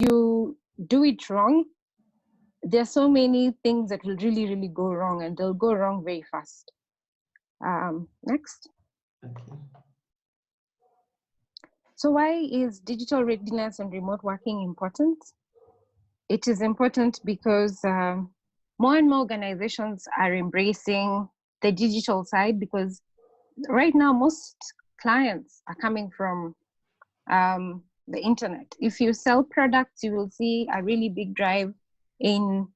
you do it wrong, there are so many things that will really, really go wrong, and they'll go wrong very fast. Next. Okay. So why is digital readiness and remote working important? It is important because more and more organizations are embracing the digital side, because right now most clients are coming from the internet. If you sell products, you will see a really big drive in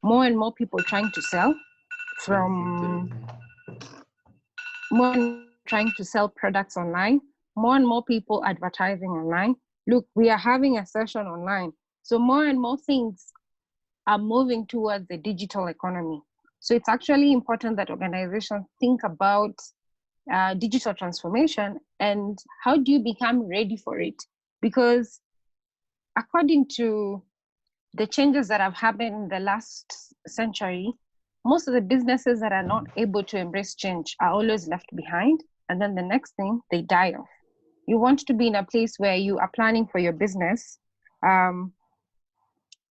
more and more people trying to sell trying to sell products online, more and more people advertising online. Look, we are having a session online. So more and more things are moving towards the digital economy. So it's actually important that organizations think about digital transformation and how do you become ready for it? Because according to the changes that have happened in the last century, most of the businesses that are not able to embrace change are always left behind. And then the next thing, they die off. You want to be in a place where you are planning for your business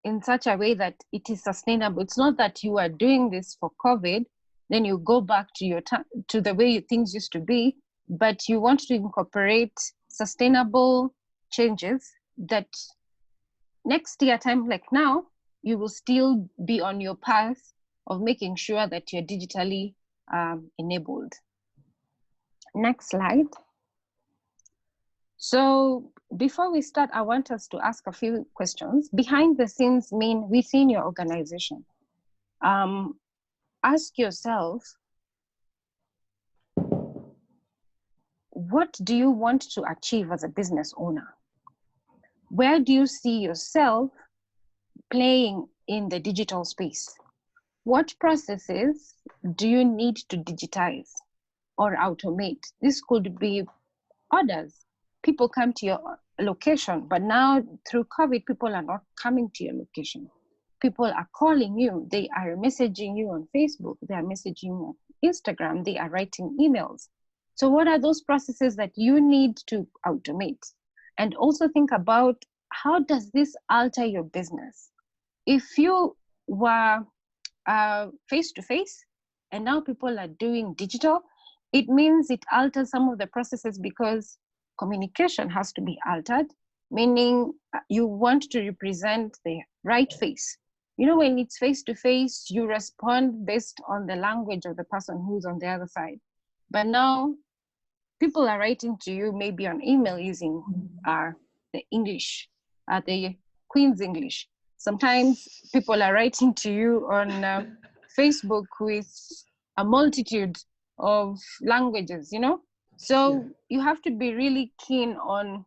in such a way that it is sustainable. It's not that you are doing this for COVID, then you go back to to the way things used to be, but you want to incorporate sustainable changes that next year time like now, you will still be on your path of making sure that you're digitally enabled. Next slide. So before we start, I want us to ask a few questions. Behind the scenes mean within your organization. Ask yourself, what do you want to achieve as a business owner? Where do you see yourself playing in the digital space? What processes do you need to digitize or automate? This could be orders. People come to your location, but now through COVID, people are not coming to your location. People are calling you. They are messaging you on Facebook. They are messaging you on Instagram. They are writing emails. So what are those processes that you need to automate? And also think about, how does this alter your business? If you were face-to-face and now people are doing digital, it means it alters some of the processes, because communication has to be altered, meaning you want to represent the right face. You know, when it's face-to-face, you respond based on the language of the person who's on the other side. But now people are writing to you maybe on email using the English, the Queen's English. Sometimes people are writing to you on Facebook with a multitude of languages, you know? So you have to be really keen on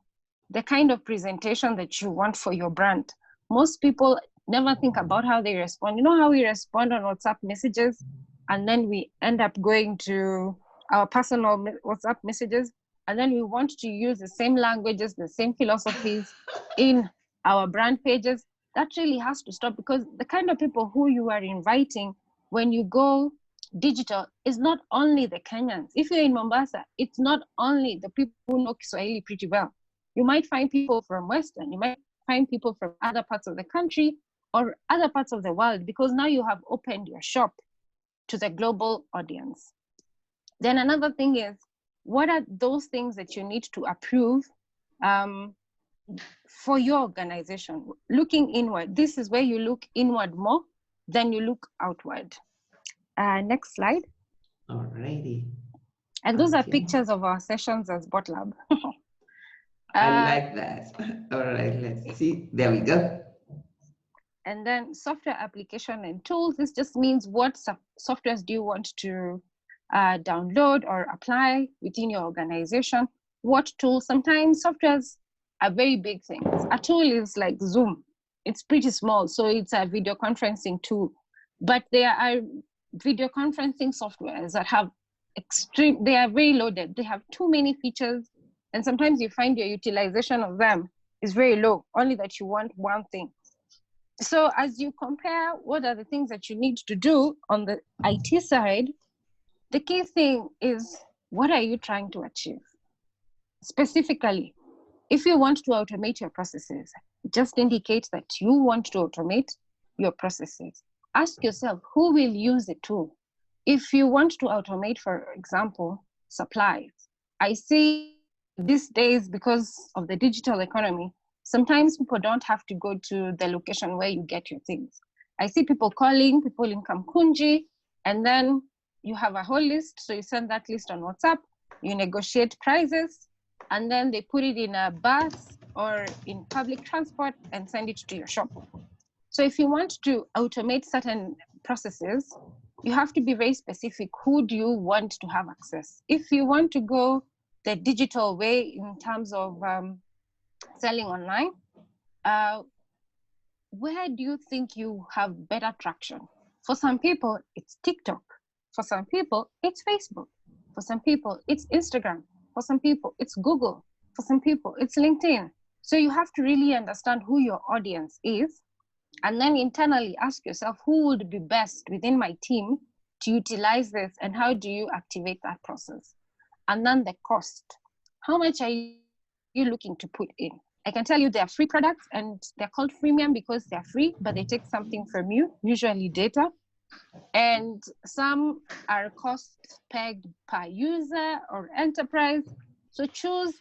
the kind of presentation that you want for your brand. Most people never think about how they respond. You know how we respond on WhatsApp messages, and then we end up going to our personal WhatsApp messages, and then we want to use the same languages, the same philosophies in our brand pages. That really has to stop, because the kind of people who you are inviting when you go digital is not only the Kenyans. If you're in Mombasa, it's not only the people who know Kiswahili pretty well. You might find people from Western, you might find people from other parts of the country or other parts of the world, because now you have opened your shop to the global audience. Then another thing is, what are those things that you need to approve for your organization? Looking inward. This is where you look inward more than you look outward. Next slide. Alrighty. And those are pictures of our sessions as Bot Lab. I like that. All right, let's see. There we go. And then software application and tools. This just means what softwares do you want to download or apply within your organization? What tools? Sometimes softwares are very big things. A tool is like Zoom. It's pretty small, so it's a video conferencing tool. But there are video conferencing softwares that have they are very loaded. They have too many features, and sometimes you find your utilization of them is very low, only that you want one thing. So as you compare what are the things that you need to do on the IT side, the key thing is, what are you trying to achieve? Specifically, if you want to automate your processes, It just indicates that you want to automate your processes. Ask yourself, who will use the tool? If you want to automate, for example, supplies, I see these days, because of the digital economy, sometimes people don't have to go to the location where you get your things. I see people calling people in Kamkunji, and then you have a whole list. So you send that list on WhatsApp, you negotiate prices, and then they put it in a bus or in public transport and send it to your shop. So if you want to automate certain processes, you have to be very specific. Who do you want to have access? If you want to go the digital way in terms of selling online, where do you think you have better traction? For some people, it's TikTok. For some people, it's Facebook. For some people, it's Instagram. For some people, it's Google. For some people, it's LinkedIn. So you have to really understand who your audience is, and then internally ask yourself, who would be best within my team to utilize this, and how do you activate that process? And then the cost. How much are you looking to put in? I can tell you they are free products, and they're called freemium because they're free, but they take something from you, usually data. And some are cost pegged per user or enterprise. So choose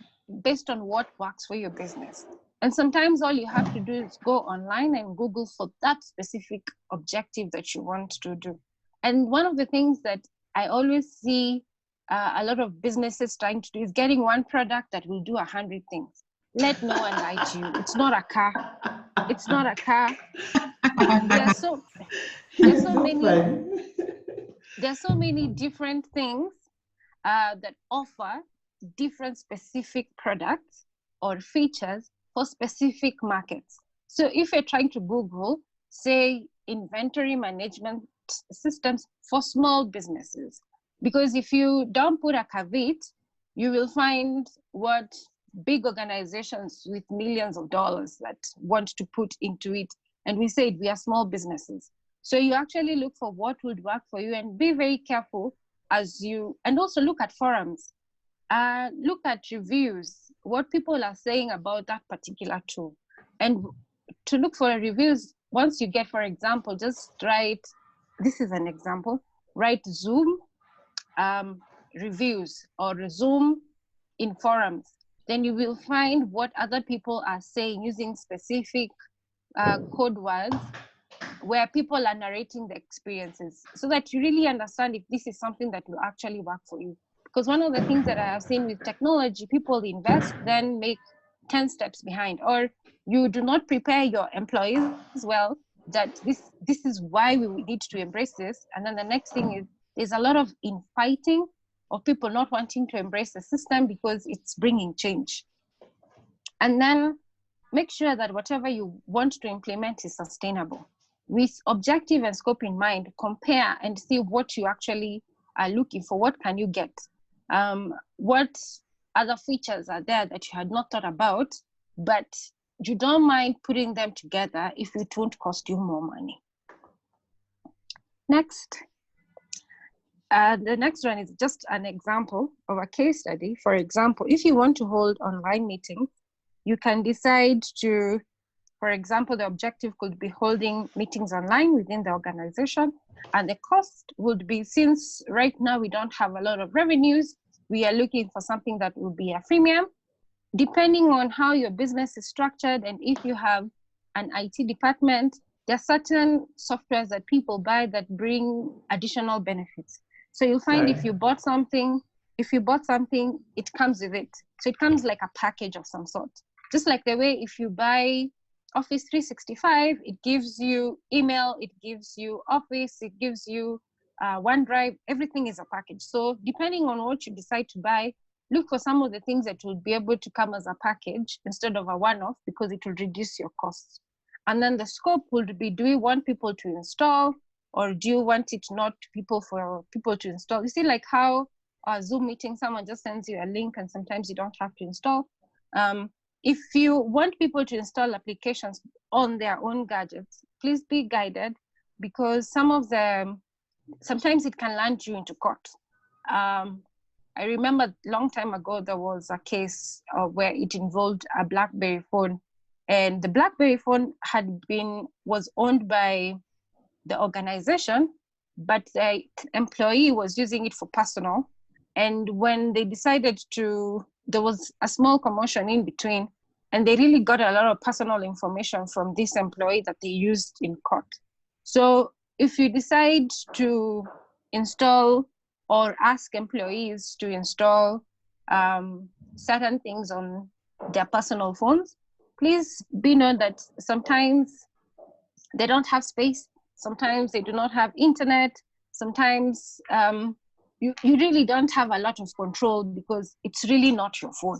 based on what works for your business. And sometimes all you have to do is go online and Google for that specific objective that you want to do. And one of the things that I always see a lot of businesses trying to do is getting one product that will do 100 things. Let no one lie to you. It's not a car. It's not a car. There's so many different things that offer different specific products or features for specific markets. So if you're trying to Google, say, inventory management systems for small businesses, because if you don't put a caveat, you will find what big organizations with millions of dollars that want to put into it. And we said we are small businesses. So you actually look for what would work for you, and be very careful as you, and also look at forums, look at reviews, what people are saying about that particular tool. And to look for reviews, once you get, for example, just write, this is an example, write Zoom reviews or Zoom in forums. Then you will find what other people are saying using specific code words where people are narrating the experiences, so that you really understand if this is something that will actually work for you. Because one of the things that I have seen with technology, people invest, then make 10 steps behind, or you do not prepare your employees well that this is why we need to embrace this. And then the next thing is there's a lot of infighting of people not wanting to embrace the system because it's bringing change. And then make sure that whatever you want to implement is sustainable. With objective and scope in mind, compare and see what you actually are looking for. What can you get? What other features are there that you had not thought about, but you don't mind putting them together if it won't cost you more money. Next. The next one is just an example of a case study. For example, if you want to hold online meetings, you can decide to, for example, the objective could be holding meetings online within the organization, and the cost would be, since right now we don't have a lot of revenues, we are looking for something that will be a freemium. Depending on how your business is structured, and if you have an IT department, there are certain softwares that people buy that bring additional benefits. So you'll find if you bought something, it comes with it. So it comes like a package of some sort. Just like the way if you buy Office 365, it gives you email, it gives you Office, it gives you OneDrive, everything is a package. So depending on what you decide to buy, look for some of the things that will be able to come as a package instead of a one-off, because it will reduce your costs. And then the scope would be, do you want people to install, or do you want it not for people to install? You see, like how a Zoom meeting, someone just sends you a link and sometimes you don't have to install. If you want people to install applications on their own gadgets, please be guided, because some of them, sometimes it can land you into court. I remember a long time ago, there was a case where it involved a BlackBerry phone, And the BlackBerry phone was owned by the organization, but the employee was using it for personal. And when they decided there was a small commotion in between, and they really got a lot of personal information from this employee that they used in court. So if you decide to install or ask employees to install certain things on their personal phones, please be known that sometimes they don't have space, sometimes they do not have internet, sometimes you really don't have a lot of control because it's really not your phone.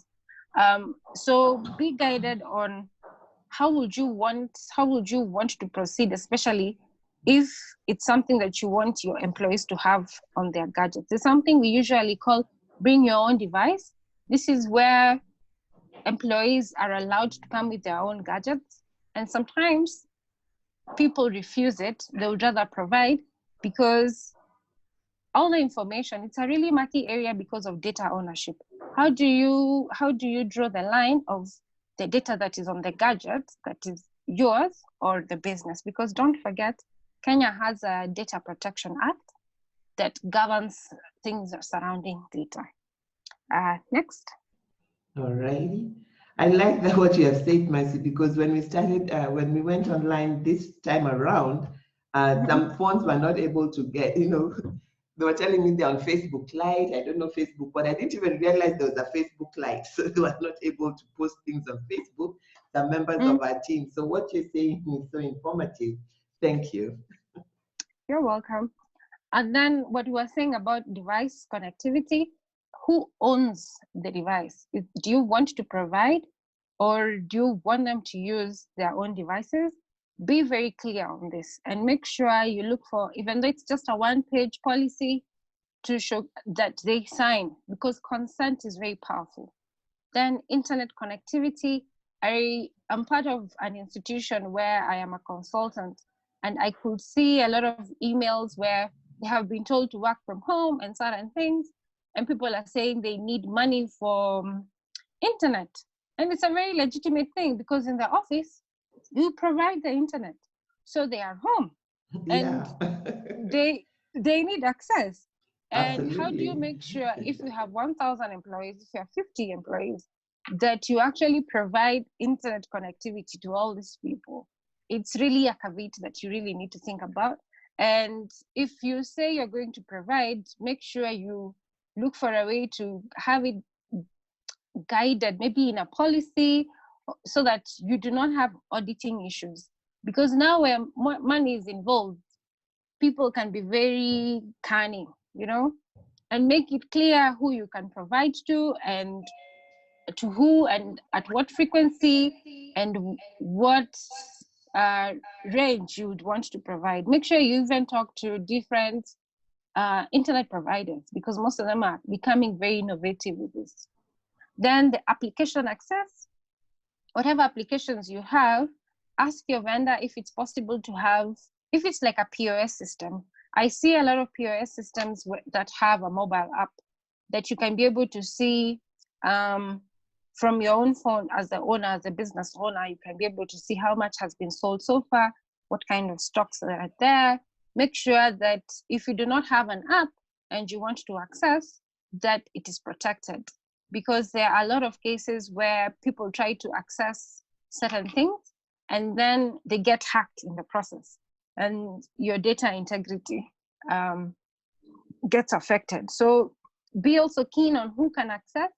So be guided on how would you want to proceed, especially if it's something that you want your employees to have on their gadgets. It's something we usually call bring your own device. This is where employees are allowed to come with their own gadgets, and sometimes people refuse it. They would rather provide, because all the information, it's a really murky area because of data ownership. How do you draw the line of the data that is on the gadget that is yours or the business? Because don't forget, Kenya has a Data Protection Act that governs things surrounding data. Next. All righty. I like that what you have said, Mercy, because when we started, when we went online this time around, some phones were not able to get, they were telling me they're on Facebook Lite. I don't know Facebook, but I didn't even realize there was a Facebook Lite. So they were not able to post things on Facebook, the members of our team. So what you're saying is so informative. Thank you. You're welcome. And then what we were saying about device connectivity, who owns the device? Do you want to provide, or do you want them to use their own devices? Be very clear on this and make sure you look for, even though it's just a one-page policy, to show that they sign, because consent is very powerful. Then internet connectivity. I am part of an institution where I am a consultant, and I could see a lot of emails where they have been told to work from home and certain things, and people are saying they need money for internet. And it's a very legitimate thing, because in the office, you provide the internet. So they are home and they need access. And Absolutely. how do you make sure, if you have 1,000 employees, if you have 50 employees, that you actually provide internet connectivity to all these people? It's really a caveat that you really need to think about. And if you say you're going to provide, make sure you look for a way to have it guided, maybe in a policy, so that you do not have auditing issues. Because now where money is involved, people can be very cunning, and make it clear who you can provide to, and to who, and at what frequency, and what range you would want to provide. Make sure you even talk to different internet providers, because most of them are becoming very innovative with this. Then the application access, whatever applications you have, ask your vendor if it's possible to have, if it's like a POS system. I see a lot of POS systems that have a mobile app that you can be able to see from your own phone as the owner, as a business owner. You can be able to see how much has been sold so far, what kind of stocks are there. Make sure that if you do not have an app and you want to access, that it is protected. Because there are a lot of cases where people try to access certain things and then they get hacked in the process, and your data integrity gets affected. So be also keen on who can access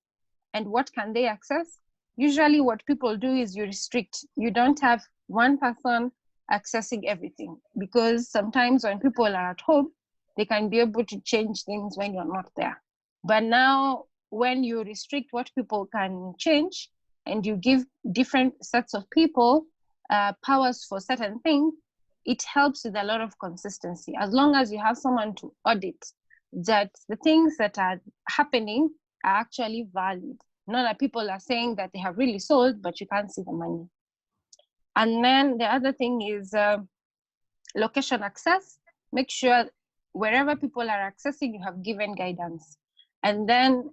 and what can they access. Usually what people do is you restrict. You don't have one person accessing everything, because sometimes when people are at home, they can be able to change things when you're not there. But now, when you restrict what people can change and you give different sets of people powers for certain things, it helps with a lot of consistency. As long as you have someone to audit that the things that are happening are actually valid. Not that people are saying that they have really sold, but you can't see the money. And then the other thing is location access. Make sure wherever people are accessing, you have given guidance. And then,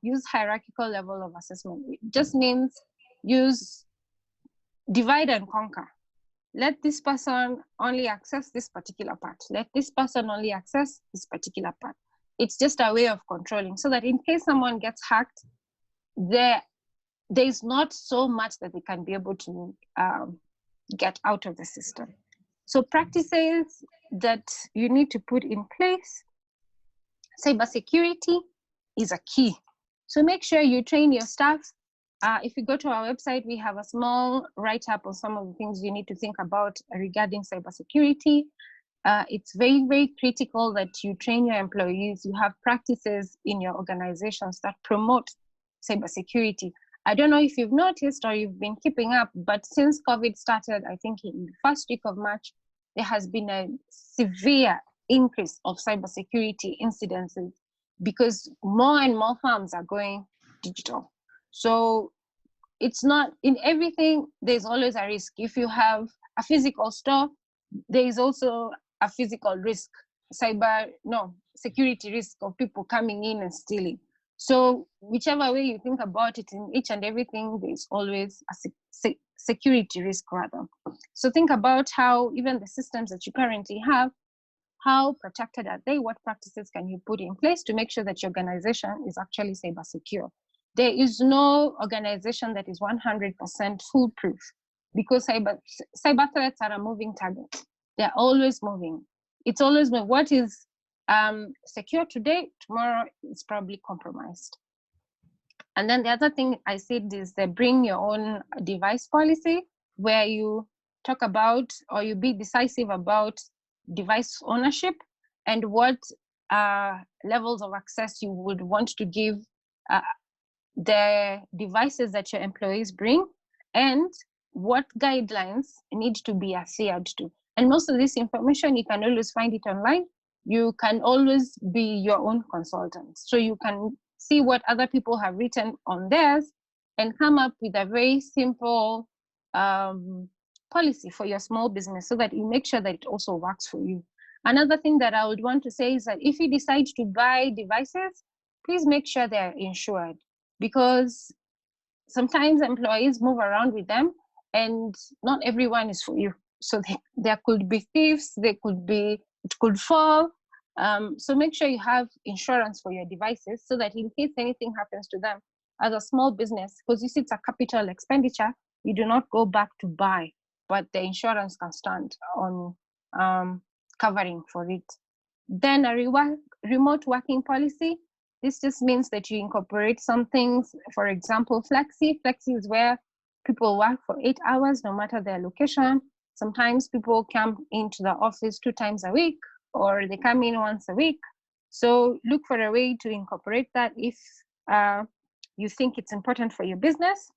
use hierarchical level of assessment. It just means use divide and conquer. Let this person only access this particular part. Let this person only access this particular part. It's just a way of controlling, so that in case someone gets hacked, there's not so much that they can be able to get out of the system. So practices that you need to put in place, cybersecurity is a key. So make sure you train your staff. If you go to our website, we have a small write-up on some of the things you need to think about regarding cybersecurity. It's very, very critical that you train your employees. You have practices in your organizations that promote cybersecurity. I don't know if you've noticed or you've been keeping up, but since COVID started, I think in the first week of March, there has been a severe increase of cybersecurity incidences because more and more firms are going digital. So it's not in everything, there's always a risk. If you have a physical store, there is also a physical risk, security risk of people coming in and stealing. So whichever way you think about it, in each and everything, there's always a security risk rather. So think about how even the systems that you currently have, how protected are they? What practices can you put in place to make sure that your organization is actually cyber secure? There is no organization that is 100% foolproof because cyber threats are a moving target. They're always moving. It's always what is secure today, tomorrow is probably compromised. And then the other thing I said is the bring your own device policy, where you talk about or you be decisive about device ownership and what levels of access you would want to give the devices that your employees bring, and what guidelines need to be adhered to. And most of this information, you can always find it online. You can always be your own consultant. So you can see what other people have written on theirs and come up with a very simple policy for your small business so that you make sure that it also works for you. Another thing that I would want to say is that if you decide to buy devices, please make sure they're insured, because sometimes employees move around with them and not everyone is for you. So there could be thieves, it could fall. So make sure you have insurance for your devices so that in case anything happens to them as a small business, because you see it's a capital expenditure, you do not go back to buy, but the insurance can stand on covering for it. Then a remote working policy. This just means that you incorporate some things, for example, flexi. Flexi is where people work for 8 hours, no matter their location. Sometimes people come into the office 2 times a week, or they come in once a week. So look for a way to incorporate that if you think it's important for your business.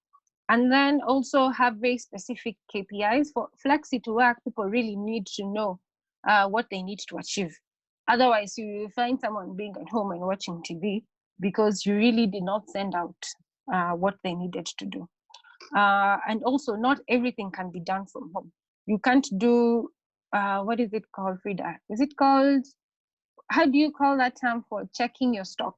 And then also have very specific KPIs. For flexi to work, people really need to know what they need to achieve. Otherwise, you will find someone being at home and watching TV because you really did not send out what they needed to do. And also, not everything can be done from home. You can't do, what is it called, Frida? Is it called, how do you call that term for checking your stock?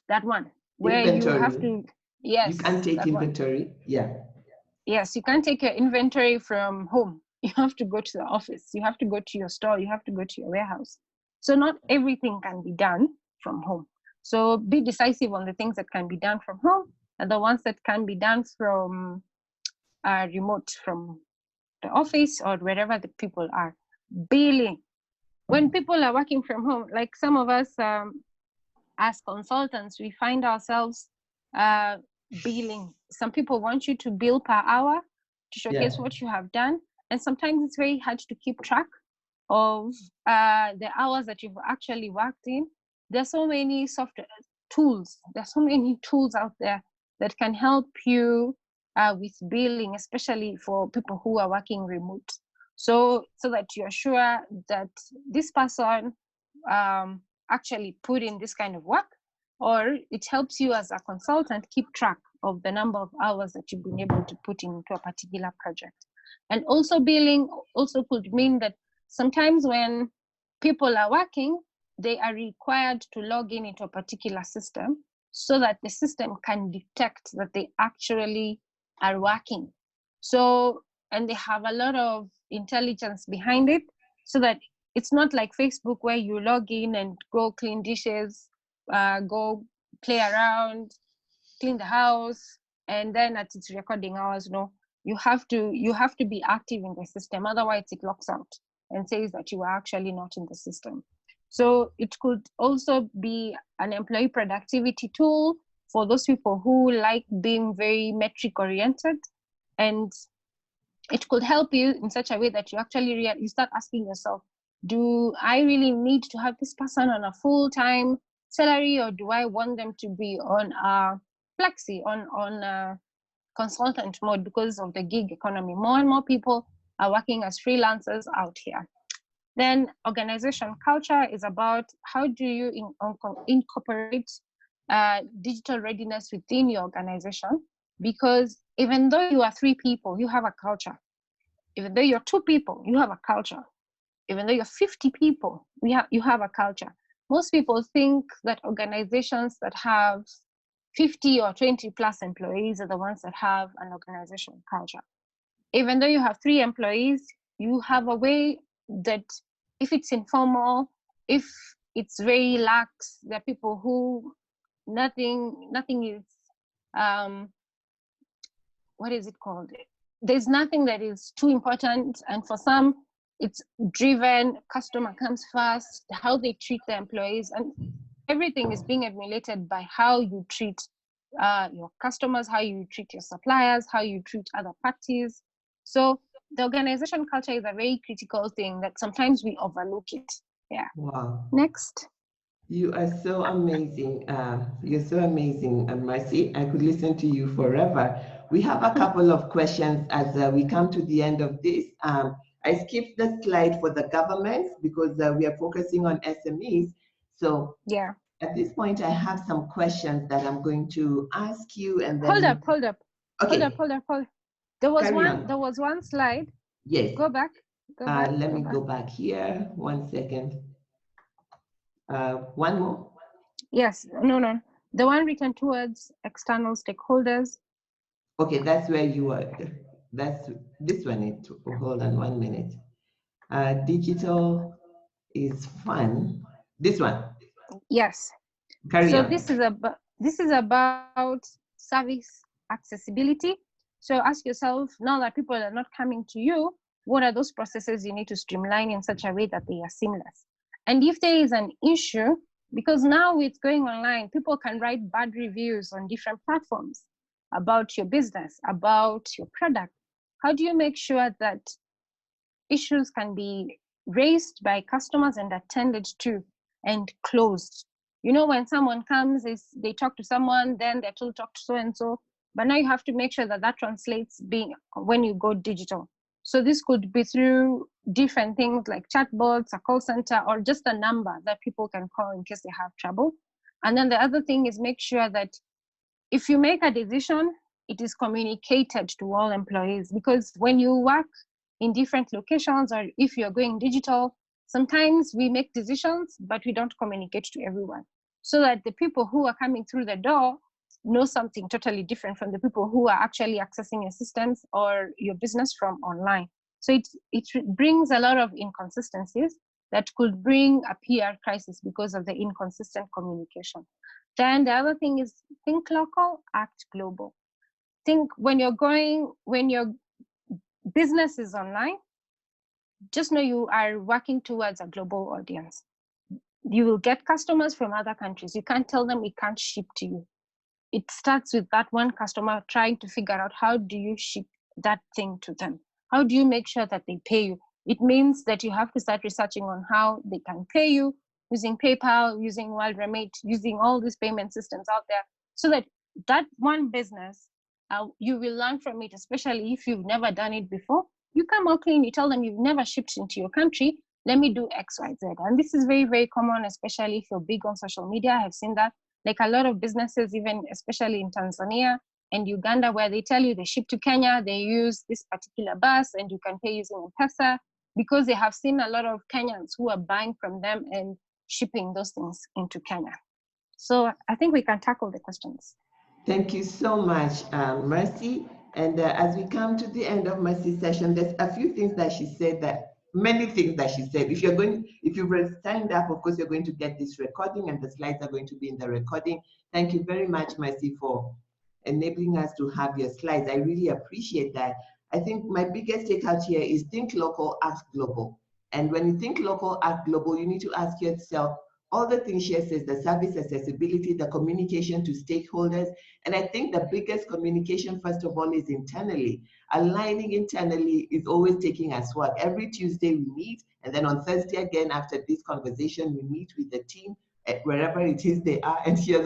That one, where inventory. You have to, yes. You can't take inventory, yeah. Yes, you can't take your inventory from home. You have to go to the office. You have to go to your store. You have to go to your warehouse. So not everything can be done from home. So be decisive on the things that can be done from home and the ones that can be done from remote, from the office or wherever the people are. Billing. When people are working from home, like some of us as consultants, we find ourselves billing. Some people want you to bill per hour to showcase what you have done. And sometimes it's very hard to keep track of the hours that you've actually worked in. There's so many software tools. There's so many tools out there that can help you with billing, especially for people who are working remote. So that you're sure that this person actually put in this kind of work, or it helps you as a consultant keep track of the number of hours that you've been able to put into a particular project. And also billing also could mean that sometimes when people are working, they are required to log in into a particular system so that the system can detect that they actually are working. So, and they have a lot of intelligence behind it, so that it's not like Facebook where you log in and go clean dishes, go play around, clean the house, and then at its recording hours. No, you have to be active in the system, otherwise it locks out and says that you are actually not in the system. So it could also be an employee productivity tool for those people who like being very metric oriented, and it could help you in such a way that you actually you start asking yourself, do I really need to have this person on a full-time salary, or do I want them to be on a flexi, on a consultant mode, because of the gig economy? More and more people are working as freelancers out here. Then organization culture is about how do you incorporate digital readiness within your organization, because even though you are 3 people, you have a culture. Even though you're 2 people, you have a culture. Even though you're 50 people, you have a culture. Most people think that organizations that have 50 or 20 plus employees are the ones that have an organization culture. Even though you have 3 employees, you have a way that if it's informal, if it's very lax, there are people who nothing is what is it called? There's nothing that is too important, and for some it's driven, customer comes first, how they treat the employees, and everything is being emulated by how you treat your customers, how you treat your suppliers, how you treat other parties. So the organization culture is a very critical thing that sometimes we overlook it. Yeah. Wow. Next. You are so amazing. You're so amazing, Mercy. I could listen to you forever. We have a couple of questions as we come to the end of this. I skipped the slide for the governments because we are focusing on SMEs. So yeah, at this point, I have some questions that I'm going to ask you, and then hold up. Okay. Hold up. There was Carry on. one slide. Yes. Go back. Let me go back here. 1 second. One more. Yes, no. The one written towards external stakeholders. Okay, that's where you are. That's this one. Hold on 1 minute. Digital is fun. This one. Yes. Carry So on. this is about service accessibility. So ask yourself, now that people are not coming to you, what are those processes you need to streamline in such a way that they are seamless? And if there is an issue, because now it's going online, people can write bad reviews on different platforms about your business, about your product. How do you make sure that issues can be raised by customers and attended to and closed? You know, when someone comes, they talk to someone, then they're told talk to so and so, but now you have to make sure that that translates being when you go digital. So this could be through different things like chatbots, a call center, or just a number that people can call in case they have trouble. And then the other thing is make sure that if you make a decision, it is communicated to all employees, because when you work in different locations, or if you're going digital, sometimes we make decisions, but we don't communicate to everyone, so that the people who are coming through the door know something totally different from the people who are actually accessing your systems or your business from online. So it brings a lot of inconsistencies that could bring a PR crisis because of the inconsistent communication. Then the other thing is think local, act global. Think when your business is online, just know you are working towards a global audience. You will get customers from other countries. You can't tell them we can't ship to you. It starts with that one customer trying to figure out how do you ship that thing to them? How do you make sure that they pay you? It means that you have to start researching on how they can pay you using PayPal, using World Remit, using all these payment systems out there, so that that one business, you will learn from it, especially if you've never done it before. You come out clean, you tell them you've never shipped into your country, let me do X, Y, Z. And this is very, very common, especially if you're big on social media. I've seen that. Like a lot of businesses, even especially in Tanzania and Uganda, where they tell you they ship to Kenya, they use this particular bus and you can pay using M-Pesa, because they have seen a lot of Kenyans who are buying from them and shipping those things into Kenya. So I think we can tackle the questions. Thank you so much, Mercy. And as we come to the end of Mercy's session, there's a few things that she said, many things that she said. If you've signed up, of course, you're going to get this recording, and the slides are going to be in the recording. Thank you very much, Mercy, for enabling us to have your slides. I really appreciate that. I think my biggest takeout here is think local, act global. And when you think local, act global, you need to ask yourself all the things she says, the service accessibility, the communication to stakeholders. And I think the biggest communication, first of all, is internally. Aligning internally is always taking us work. Every Tuesday we meet, and then on Thursday again, after this conversation, we meet with the team wherever it is they are. And she's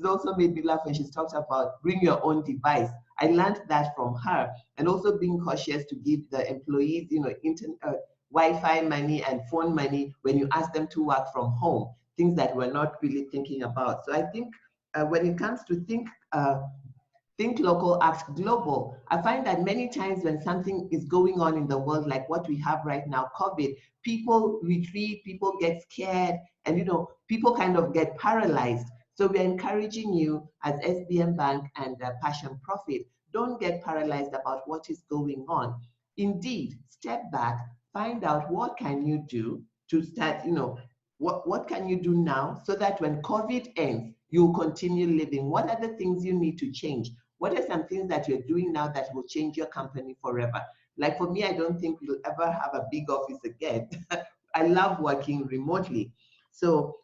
also made me laugh when she's talked about bring your own device. I learned that from her, and also being cautious to give the employees, Wi-Fi money and phone money when you ask them to work from home, things that we're not really thinking about. So I think when it comes to think local, act global, I find that many times when something is going on in the world, like what we have right now, COVID, people retreat, people get scared, and people kind of get paralyzed. So we're encouraging you as SBM Bank and Passion Profit, don't get paralyzed about what is going on. Indeed, step back, find out what can you do to start, what can you do now so that when COVID ends, you'll continue living? What are the things you need to change? What are some things that you're doing now that will change your company forever? Like for me, I don't think we'll ever have a big office again. I love working remotely. So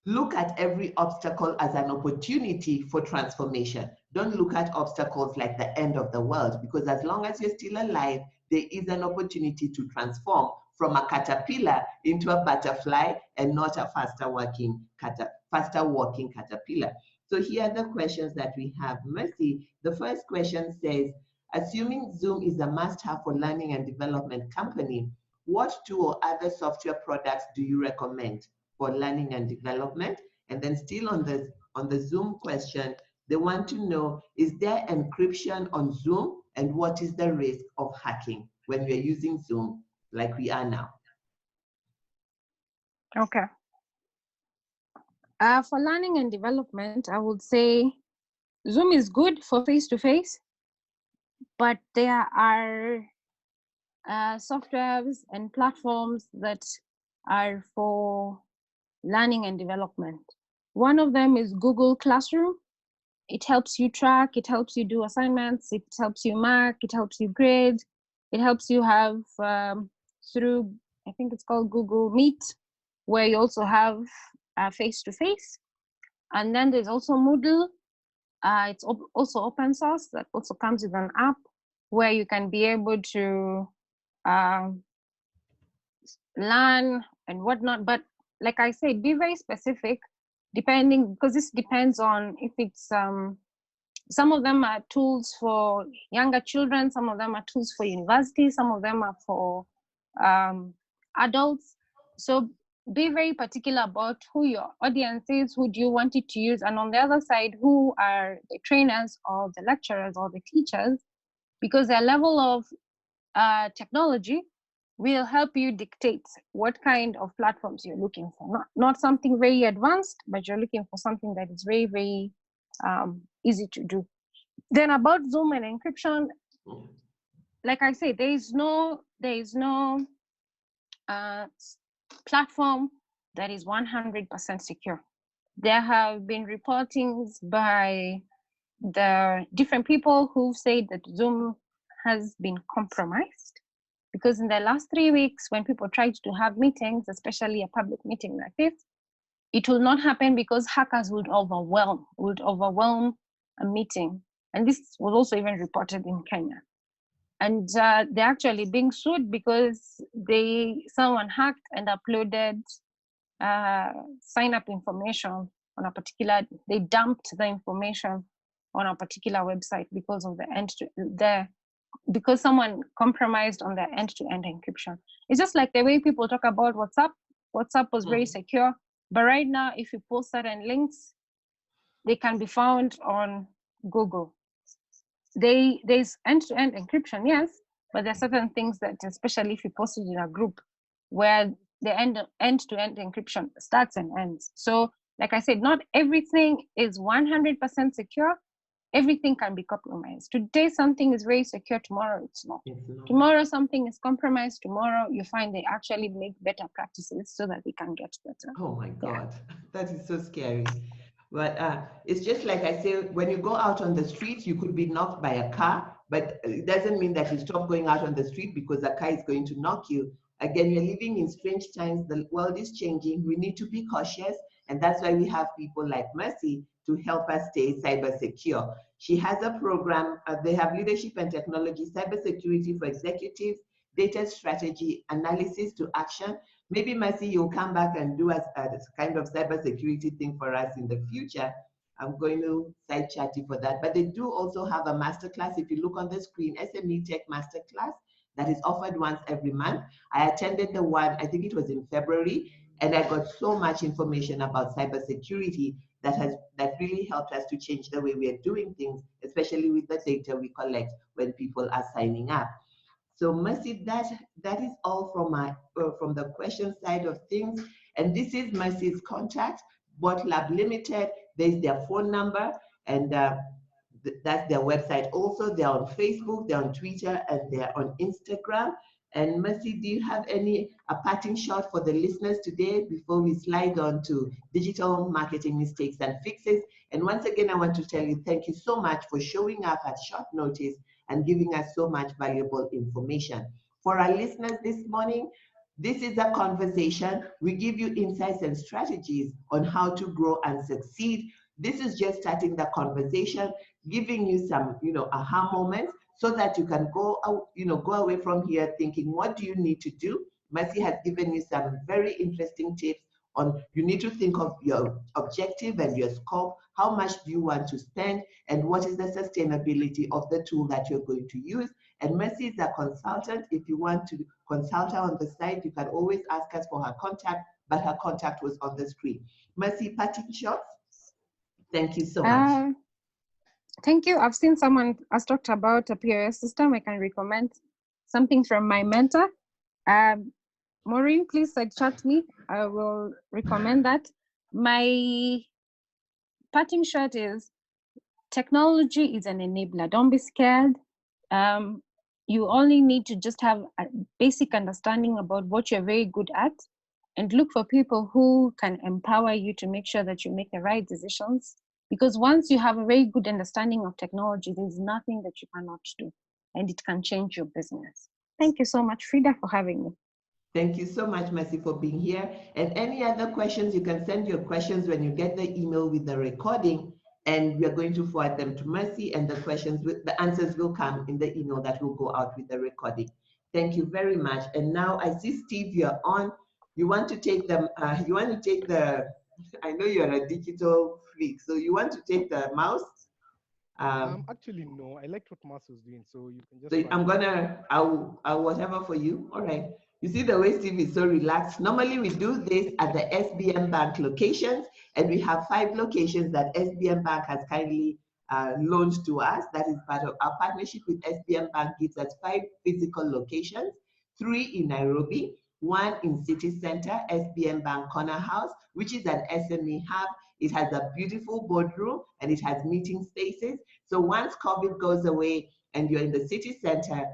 look at every obstacle as an opportunity for transformation. Don't look at obstacles like the end of the world, because as long as you're still alive, there is an opportunity to transform from a caterpillar into a butterfly and not a faster walking caterpillar. So here are the questions that we have. Mercy, the first question says, assuming Zoom is a must-have for learning and development company, what two or other software products do you recommend for learning and development? And then still on the Zoom question, they want to know, is there encryption on Zoom, and what is the risk of hacking when we're using Zoom like we are now? Okay. For learning and development, I would say Zoom is good for face-to-face, but there are softwares and platforms that are for learning and development. One of them is Google Classroom. It helps you track, it helps you do assignments, it helps you mark, it helps you grade, it helps you have through, I think it's called Google Meet, where you also have face-to-face. And then there's also Moodle. It's also open source, that also comes with an app where you can be able to learn and whatnot. But like I said, be very specific, depending, because this depends on if it's some of them are tools for younger children, some of them are tools for university, some of them are for adults. So be very particular about who your audience is, who do you want it to use, and on the other side, who are the trainers or the lecturers or the teachers, because their level of technology will help you dictate what kind of platforms you're looking for. Not something very advanced, but you're looking for something that is very, very easy to do. Then about Zoom and encryption, like I said, there is no platform that is 100% secure. There have been reportings by the different people who say that Zoom has been compromised, because in the last 3 weeks, when people tried to have meetings, especially a public meeting like this, it will not happen because hackers would overwhelm a meeting. And this was also even reported in Kenya. And they're actually being sued because someone hacked and uploaded sign-up information on a particular, they dumped the information on a particular website because of because someone compromised on the end-to-end encryption. It's just like the way people talk about WhatsApp. WhatsApp was very secure, but right now, if you post certain links, they can be found on Google. There's end-to-end encryption, yes, but there are certain things that, especially if you post it in a group, where the end-to-end encryption starts and ends. So, like I said, not everything is 100% secure, Everything can be compromised. Today, something is very secure, tomorrow it's not. It's not. Tomorrow, something is compromised. Tomorrow, you find they actually make better practices so that they can get better. Oh my Yeah. God, that is so scary. But it's just like I say, when you go out on the street, you could be knocked by a car, but it doesn't mean that you stop going out on the street because a car is going to knock you. Again, we're living in strange times. The world is changing. We need to be cautious. And that's why we have people like Mercy to help us stay cyber secure. She has a program. They have leadership and technology, cybersecurity for executives, data strategy, analysis to action. Maybe Mercy, you'll come back and do a kind of cybersecurity thing for us in the future. I'm going to side chat you for that. But they do also have a masterclass. If you look on the screen, SME Tech Masterclass that is offered once every month. I attended the one, I think it was in February, and I got so much information about cybersecurity that really helped us to change the way we are doing things, especially with the data we collect when people are signing up. So Mercy, that is all from the question side of things. And this is Mercy's contact, Bot Lab Limited. There's their phone number, and that's their website. Also, they're on Facebook, they're on Twitter, and they're on Instagram. And Mercy, do you have a parting shot for the listeners today before we slide on to digital marketing mistakes and fixes? And once again, I want to tell you, thank you so much for showing up at short notice and giving us so much valuable information. For our listeners this morning, this is a conversation. We give you insights and strategies on how to grow and succeed. This is just starting the conversation, giving you some, aha moments so that you can go away from here thinking, what do you need to do? Mercy has given you some very interesting tips on you need to think of your objective and your scope. How much do you want to spend? And what is the sustainability of the tool that you're going to use? And Mercy is a consultant. If you want to consult her on the site, you can always ask us for her contact, but her contact was on the screen. Mercy, parting shots? Thank you so much. Thank you. I've seen someone has talked about a POS system. I can recommend something from my mentor. Maureen, please side chat me. I will recommend that. My parting shot is technology is an enabler. Don't be scared. You only need to just have a basic understanding about what you're very good at and look for people who can empower you to make sure that you make the right decisions. Because once you have a very good understanding of technology, there's nothing that you cannot do, and it can change your business. Thank you so much, Frida, for having me. Thank you so much, Mercy, for being here. And any other questions, you can send your questions when you get the email with the recording, and we are going to forward them to Mercy, and the answers will come in the email that will go out with the recording. Thank you very much. And now I see Steve, you're on. You want to take them, I know you're a digital freak, so you want to take the mouse? Actually, no, I liked what Mas was doing, so you can just. So I'll whatever for you. All right. You see the way Steve is so relaxed. Normally we do this at the SBM Bank locations, and we have 5 locations that SBM Bank has kindly loaned to us. That is part of our partnership with SBM Bank. Gives us 5 physical locations, 3 in Nairobi, 1 in City Center, SBM Bank Corner House, which is an SME hub. It has a beautiful boardroom and it has meeting spaces. So once COVID goes away and you're in the city center,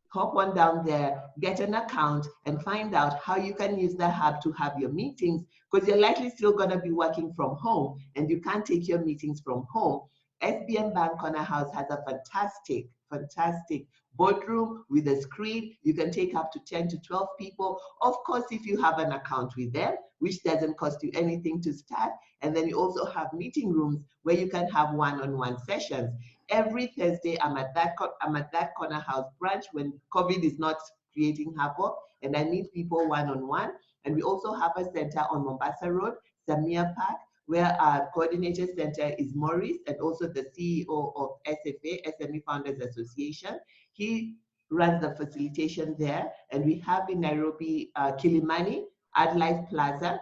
hop on down there, get an account, and find out how you can use the hub to have your meetings, because you're likely still going to be working from home and you can't take your meetings from home. SBM Bank Corner House has a fantastic boardroom with a screen. You can take up to 10 to 12 people. Of course, if you have an account with them, which doesn't cost you anything to start. And then you also have meeting rooms where you can have one-on-one sessions. Every Thursday, I'm at that Corner House branch when COVID is not creating havoc, and I meet people one-on-one. And we also have a center on Mombasa Road, Samia Park, where our coordinator center is Maurice, and also the CEO of SFA, SME Founders Association. He runs the facilitation there. And we have in Nairobi, Kilimani, AdLife Plaza.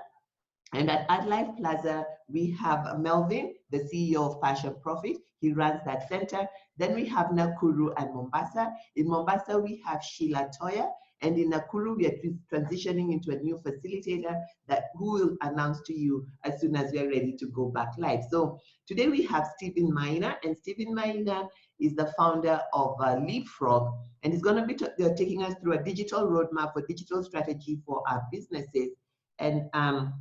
And at AdLife Plaza, we have Melvin, the CEO of Passion Profit. He runs that center. Then we have Nakuru and Mombasa. In Mombasa, we have Sheila Toya, And in Nakuru, we are transitioning into a new facilitator who will announce to you as soon as we are ready to go back live. So today we have Stephen Maina, and Stephen Maina is the founder of Leapfrog, and he's going to be taking us through a digital roadmap for digital strategy for our businesses. And I'm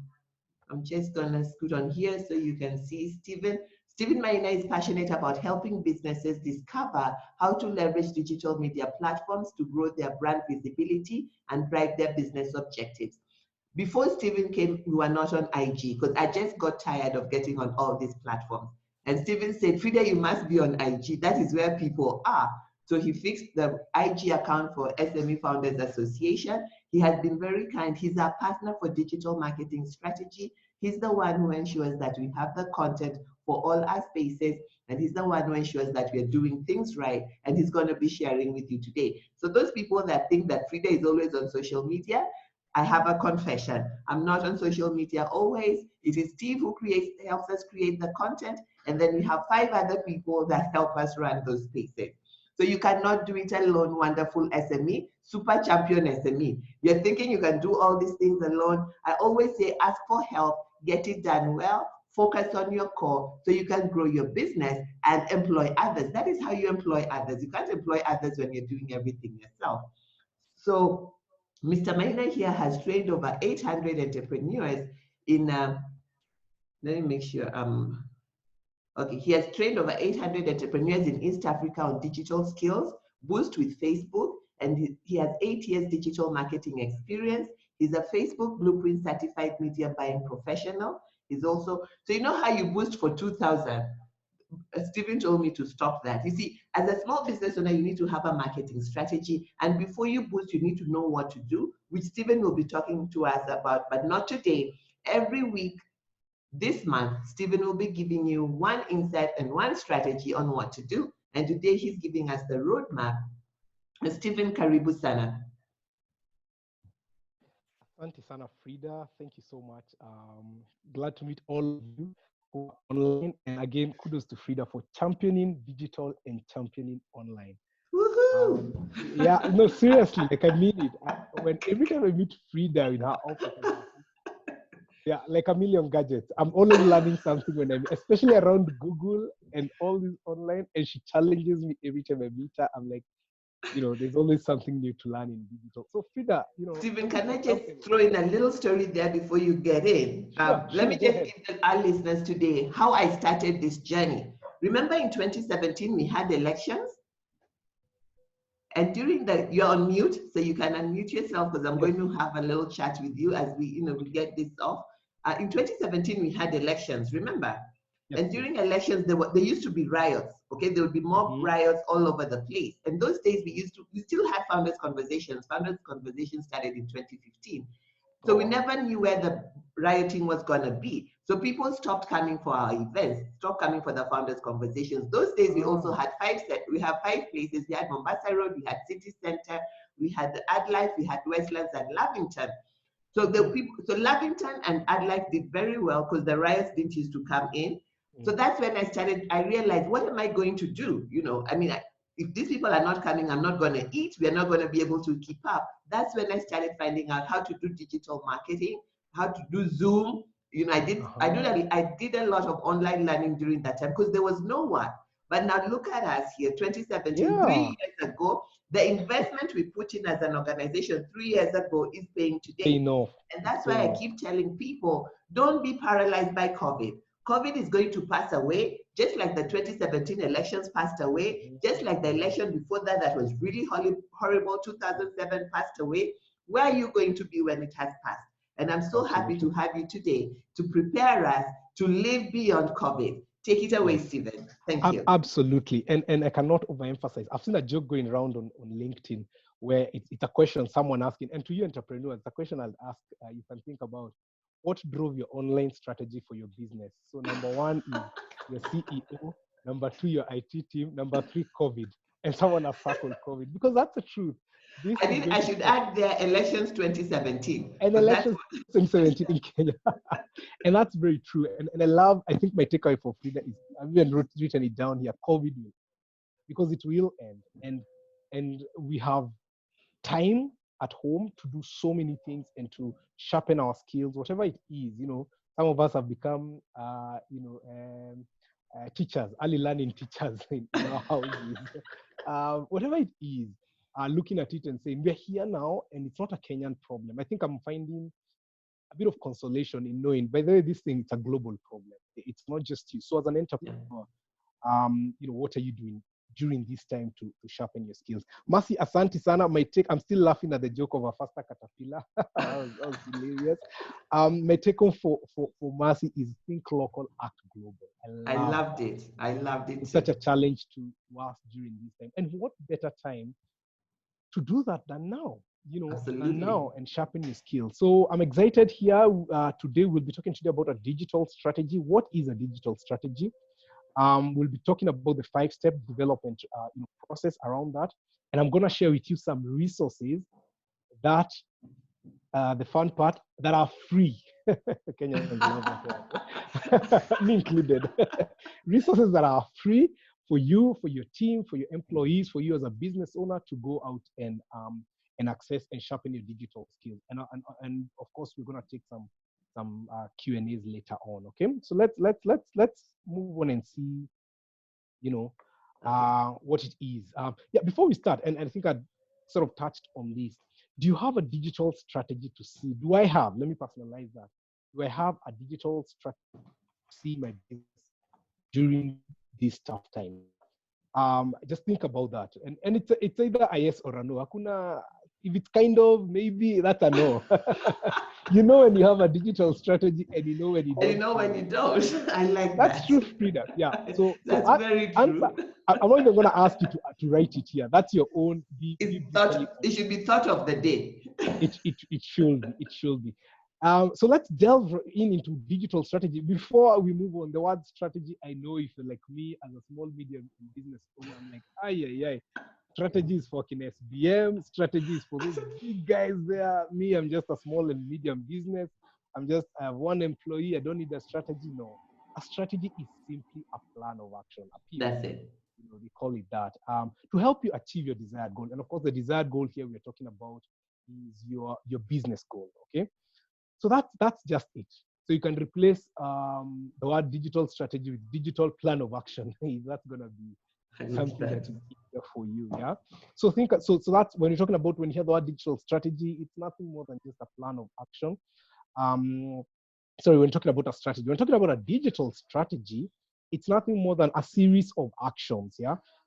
just going to scoot on here so you can see Stephen. Stephen Maina is passionate about helping businesses discover how to leverage digital media platforms to grow their brand visibility and drive their business objectives. Before Stephen came, we were not on IG because I just got tired of getting on all these platforms. And Stephen said, Frida, you must be on IG. That is where people are. So he fixed the IG account for SME Founders Association. He has been very kind. He's our partner for digital marketing strategy. He's the one who ensures that we have the content for all our spaces, and he's the one who ensures that we're doing things right, and he's going to be sharing with you today. So those people that think that Frida is always on social media, I have a confession. I'm not on social media always. It is Steve who helps us create the content, and then we have 5 other people that help us run those spaces. So you cannot do it alone, wonderful SME, super champion SME. You're thinking you can do all these things alone. I always say ask for help, get it done well, focus on your core so you can grow your business and employ others. That is how you employ others. You can't employ others when you're doing everything yourself. So Mr. Maina here has trained over 800 entrepreneurs in, let me make sure, okay, he has trained over 800 entrepreneurs in East Africa on digital skills, boost with Facebook, and he has 8 years digital marketing experience. He's a Facebook Blueprint certified media buying professional. He's also, so you know how you boost for 2,000? Stephen told me to stop that. You see, as a small business owner, you need to have a marketing strategy. And before you boost, you need to know what to do, which Stephen will be talking to us about, but not today. Every week, this month, Stephen will be giving you one insight and one strategy on what to do. And today he's giving us the roadmap. Stephen, karibu sana. Asante sana, Frida. Thank you so much. Glad to meet all of you who are online. And again, kudos to Frida for championing digital and championing online. Woohoo! Yeah, no, seriously, like I mean it. Every time I meet Frida in her office, yeah, like a million gadgets. I'm always learning something when especially around Google and all this online. And she challenges me every time I meet her. I'm like, there's always something new to learn in digital. So Frida, Stephen, can I just throw in a little story there before you get in? Let me just give our listeners today how I started this journey. Remember in 2017, we had elections? And during you're on mute, so you can unmute yourself because I'm going to have a little chat with you as we get this off. In 2017, we had elections, remember? Yes, and during elections, there used to be riots, okay? There would be mob riots all over the place. And those days, we still had founders conversations. Founders conversations started in 2015. So we never knew where the rioting was going to be. So people stopped coming for our events, stopped coming for the founders conversations. Those days, we also had 5 places. We had Mombasa Road, we had City Center, we had the Adlife, we had Westlands and Lavington. So so Lavington and Adlife did very well because the riots didn't used to come in. So that's when I realized, what am I going to do? If these people are not coming, I'm not going to eat. We're not going to be able to keep up. That's when I started finding out how to do digital marketing, how to do Zoom. I did a lot of online learning during that time because there was no one. But now look at us here, 2017, 3 years ago, the investment we put in as an organization 3 years ago is paying today. And that's why I keep telling people, don't be paralyzed by COVID. COVID is going to pass away, just like the 2017 elections passed away, just like the election before that was really horrible, 2007 passed away. Where are you going to be when it has passed? And I'm so happy to have you today to prepare us to live beyond COVID. Take it away, Stephen. Thank you. Absolutely. And I cannot overemphasize. I've seen a joke going around on LinkedIn where it's a question someone asking, and to you entrepreneurs, the question I'll ask, you can think about, what drove your online strategy for your business? So number 1 is your CEO, number 2, your IT team, number 3, COVID. And someone has circled COVID because that's the truth. I should add their elections 2017. And elections 2017 in Kenya. And that's very true. And I think my takeaway for Frida is, I've even written it down here, COVID will, because it will end. And we have time at home to do so many things and to sharpen our skills, whatever it is. Some of us have become, teachers, early learning teachers in our houses. Whatever it is, looking at it and saying, we're here now, and it's not a Kenyan problem. I think I'm finding a bit of consolation in knowing, by the way, this thing, it's a global problem. It's not just you. So as an entrepreneur, what are you doing during this time to sharpen your skills? Mercy, asante sana. I'm still laughing at the joke of a faster caterpillar. that was hilarious. My take home for Mercy is think local, act global. I loved it. It's such a challenge to us during this time. And what better time to do that than now? Absolutely. Now, and sharpen your skills. So I'm excited here. Today we'll be talking today about a digital strategy. What is a digital strategy? We'll be talking about the 5-step development process around that. And I'm going to share with you some resources that, the fun part, that are free. Kenyans love that. Me included. Resources that are free for you, for your team, for your employees, for you as a business owner to go out and access and sharpen your digital skills. And of course, we're going to take some Q&As later on. Okay, so let's move on and see, what it is. Before we start, and I think I sort of touched on this. Do you have a digital strategy to see? Let me personalize that. Do I have a digital strategy to see my business during this tough time? Just think about that. And it's either a yes or a no. If it's kind of, maybe that's a no. When you have a digital strategy, and you know when you don't. And you know when you don't. I like that's that. true freedom. Yeah. So that's very true. I'm not even going to ask you to write it here. That's your own. It should be thought of the day. It should be. So let's delve into digital strategy. Before we move on, the word strategy, I know if you're like me as a small, medium business owner, I'm like, strategies for SBM, strategies for those big guys there. Me, I'm just a small and medium business. I have one employee. I don't need a strategy. No, a strategy is simply a plan of action. That's it. They call it that, to help you achieve your desired goal. And of course, the desired goal here we're talking about is your business goal. Okay, so that's just it. So you can replace the word digital strategy with digital plan of action. That's gonna be something that is easier for you. Yeah. So that's when you're talking about, when you hear the word digital strategy, it's nothing more than just a plan of action. When you're talking about a strategy, when you're talking about a digital strategy, it's nothing more than a series of actions,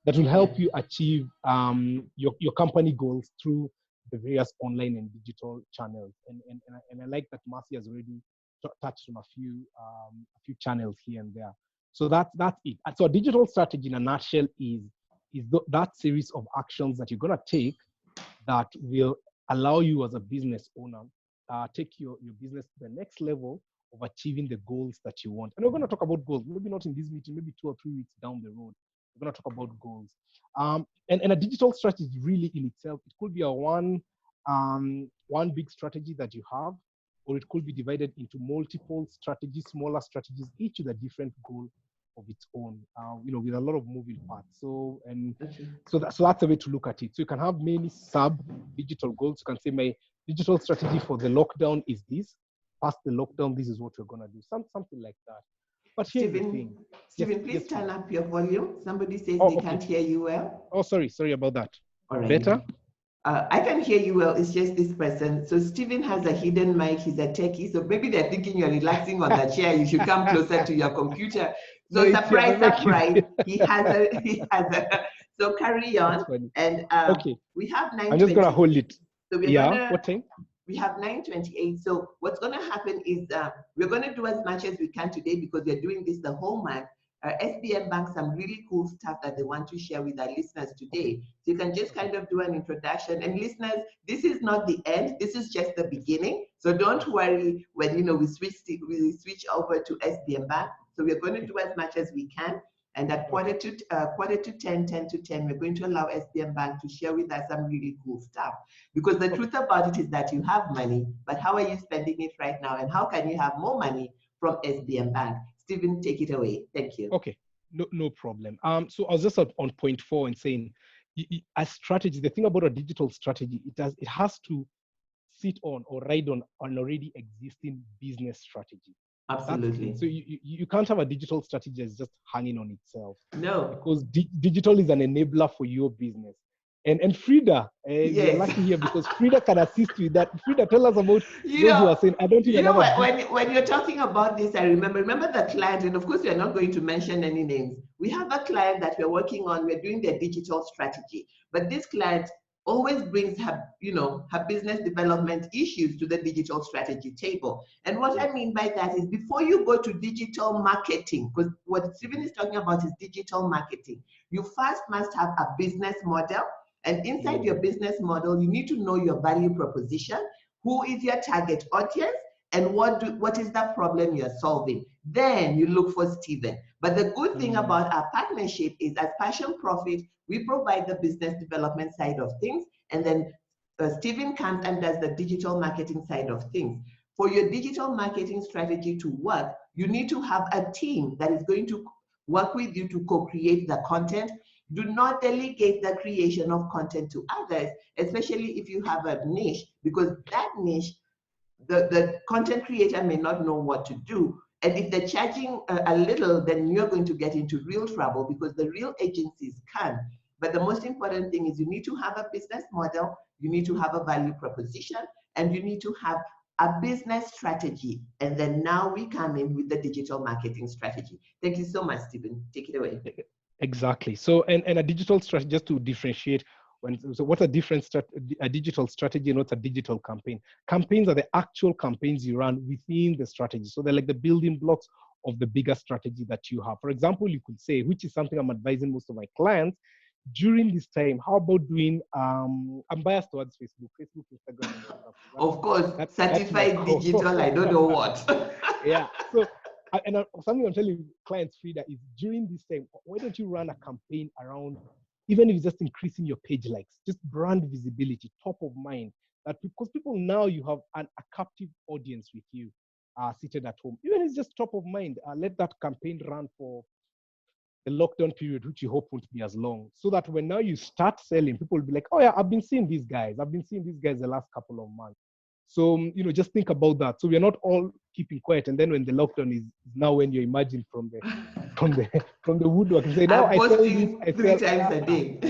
that will help you achieve your company goals through the various online and digital channels. And I like that Mercy has already touched on a few channels here and there. So that's it. So a digital strategy in a nutshell is that series of actions that you're gonna take that will allow you as a business owner take your business to the next level of achieving the goals that you want. And we're gonna talk about goals, maybe not in this meeting, maybe 2 or 3 weeks down the road. We're gonna talk about goals. And a digital strategy really in itself, it could be a one big strategy that you have, or it could be divided into multiple strategies, smaller strategies, each with a different goal of its own, with a lot of moving parts. So that's a way to look at it. So you can have many sub-digital goals. You can say, my digital strategy for the lockdown is this. Past the lockdown, this is what we're gonna do. Something like that. But here's the thing. Stephen, please turn up your volume. Somebody says they can't hear you well. Oh, sorry about that. All right. Better? I can hear you well. It's just this person. So Stephen has a hidden mic. He's a techie. So maybe they're thinking you're relaxing on the chair. You should come closer to your computer. So no, surprise. He has a. So carry on. And we have 9:20. I'm just gonna hold it. So what time? We have 9:28. So what's gonna happen is we're gonna do as much as we can today because we're doing this the whole month. SBM Bank, some really cool stuff that they want to share with our listeners today. So you can just kind of do an introduction. And listeners, this is not the end. This is just the beginning. So don't worry when we switch over to SBM Bank. So we're going to do as much as we can. And at quarter to 10, 10 to 10, we're going to allow SBM Bank to share with us some really cool stuff. Because the truth about it is that you have money, but how are you spending it right now? And how can you have more money from SBM Bank? Stephen, take it away. Thank you. Okay, no problem. So I was just on point 4 and saying, a strategy, the thing about a digital strategy, it has to sit on or ride on an already existing business strategy. Absolutely. So you can't have a digital strategy that's just hanging on itself. No. Because digital is an enabler for your business. And Frida, you're Yes. lucky here because Frida can assist with that. Frida, tell us about You those know, who are saying, I don't even have when you're talking about this, I remember the client, and of course, we are not going to mention any names. We have a client that we're working on, we're doing their digital strategy, but this client always brings her business development issues to the digital strategy table. And what I mean by that is before you go to digital marketing, because what Stephen is talking about is digital marketing, you first must have a business model. And inside your business model, you need to know your value proposition, who is your target audience, and what is the problem you're solving. Then you look for Stephen. But the good thing about our partnership is as Passion Profit, we provide the business development side of things, and then Stephen comes and does the digital marketing side of things. For your digital marketing strategy to work, you need to have a team that is going to work with you to co-create the content. Do not delegate the creation of content to others, especially if you have a niche, because that niche, the content creator may not know what to do. And if they're charging a little, then you're going to get into real trouble because the real agencies can. But the most important thing is you need to have a business model, you need to have a value proposition, and you need to have a business strategy. And then now we come in with the digital marketing strategy. Thank you so much, Stephen. Take it away. Exactly. So, and a digital strategy, just to differentiate, so what's a digital strategy and what's a digital campaign? Campaigns are the actual campaigns you run within the strategy. So they're like the building blocks of the bigger strategy that you have. For example, you could say, which is something I'm advising most of my clients, during this time, how about doing, I'm biased towards Facebook, Instagram. Of course, certified digital, I don't know what. Yeah, so, something I'm telling clients, Frida, is during this time, why don't you run a campaign around, even if it's just increasing your page likes, just brand visibility, top of mind, that because people now you have a captive audience with you seated at home. Even if it's just top of mind, let that campaign run for the lockdown period, which you hope won't be as long, so that when now you start selling, people will be like, oh yeah, I've been seeing these guys the last couple of months. So, just think about that. So we're not all keeping quiet. And then when the lockdown is now when you imagine from the woodwork and say, now I'm I sell this, posting 3 times a day.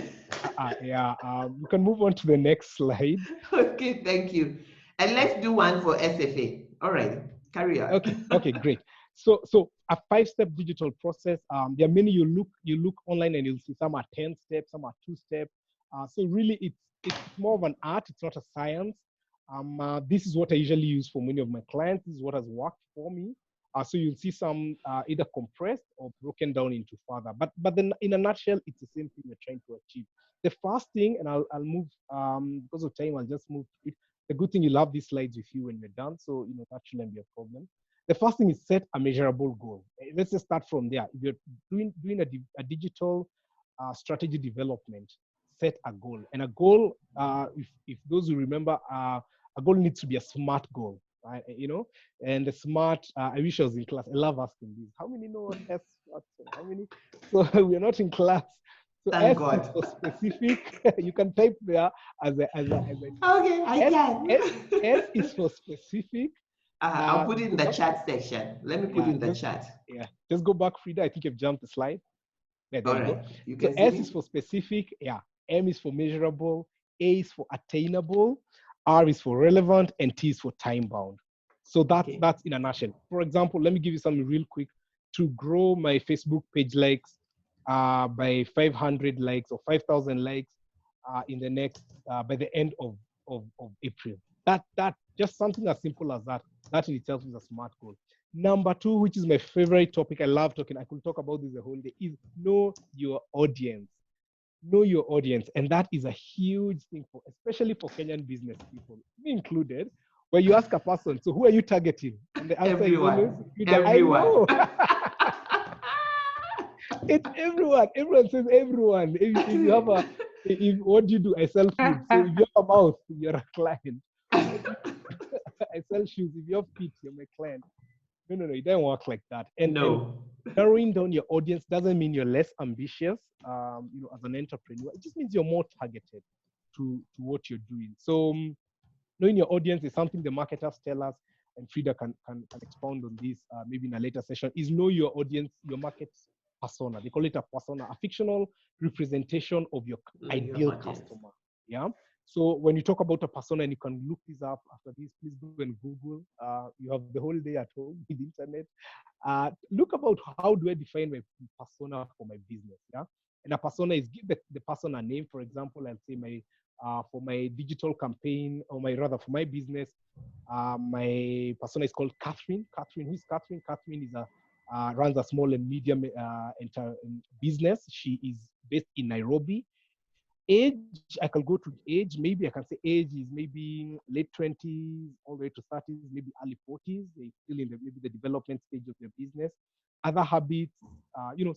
You can move on to the next slide. Okay, thank you. And let's do one for SFA. All right, carry on. Okay, great. So a 5-step digital process. There are many you look online and you'll see some are 10 steps, some are 2-step. So really it's more of an art, it's not a science. This is what I usually use for many of my clients. This is what has worked for me. So you'll see some either compressed or broken down into further. But then in a nutshell, it's the same thing we're trying to achieve. The first thing, and I'll move, because of time, I'll just move to it. The good thing, you'll have these slides with you when we're done. So, that shouldn't be a problem. The first thing is set a measurable goal. Let's just start from there. If you're doing a digital strategy development, set a goal. And a goal, if those who remember, a goal needs to be a SMART goal, right? And the SMART, I wish I was in class. I love asking this. How many know what S? How many? So we're not in class. So Thank S God. is for specific. You can type there as a Okay, I can. S is for specific. I'll put it in the chat section. Let me put it in the chat. Yeah, just go back, Frida. I think you've jumped the slide. Yeah, there you go. You So can S see is for specific. Yeah. M is for measurable. A is for attainable. R is for relevant, and T is for time bound. So that's in a nutshell. For example, let me give you something real quick. To grow my Facebook page likes by 500 likes or 5,000 likes in the next by the end of April. That just something as simple as that. That in itself is a SMART goal. Number 2, which is my favorite topic, I love talking, I could talk about this the whole day, is know your audience. Know your audience. And that is a huge thing especially for Kenyan business people, me included, where you ask a person, so who are you targeting? And the answer is always, everyone. I know. It's everyone. Everyone says everyone. If you have what do you do? I sell food. So if you have a mouth, you're a client. I sell shoes. If you have feet, you're my client. No, it doesn't work like that. And No. narrowing down your audience doesn't mean you're less ambitious. As an entrepreneur, it just means you're more targeted to what you're doing. So knowing your audience is something the marketers tell us, and Frida can expound on this maybe in a later session. Is know your audience, your market persona. They call it a persona, a fictional representation of your Your ideal audience. customer. Yeah. So when you talk about a persona, and you can look this up after this, please go and Google. You have the whole day at home with internet. Look about how do I define my persona for my business. Yeah. And a persona is give the person a name. For example, I'll say for my digital campaign, or for my business, my persona is called Catherine. Catherine, who is Catherine? Catherine is runs a small and medium business. She is based in Nairobi. Age, I can go to age. Maybe I can say age is maybe late 20s all the way to 30s, maybe early 40s. They're still in maybe the development stage of their business. Other habits,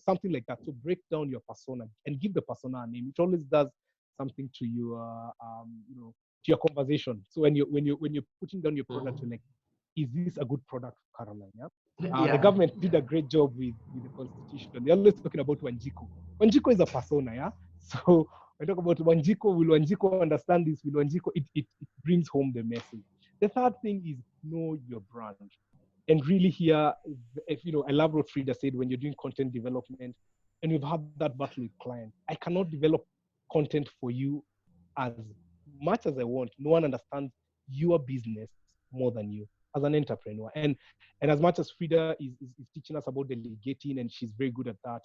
something like that. So break down your persona and give the persona a name. It always does something to your, to your conversation. So when you're putting down your product, you're like, is this a good product for Caroline? Yeah. The Yeah. government did a great job with the constitution. They're always talking about Wanjiko. Wanjiko is a persona, yeah. So when I talk about Wanjiko, will Wanjiko understand this? Will Wanjiko? It brings home the message. The third thing is know your brand. And really here, if I love what Frida said, when you're doing content development and you've had that battle with clients, I cannot develop content for you as much as I want. No one understands your business more than you as an entrepreneur. And as much as Frida is teaching us about delegating, and she's very good at that,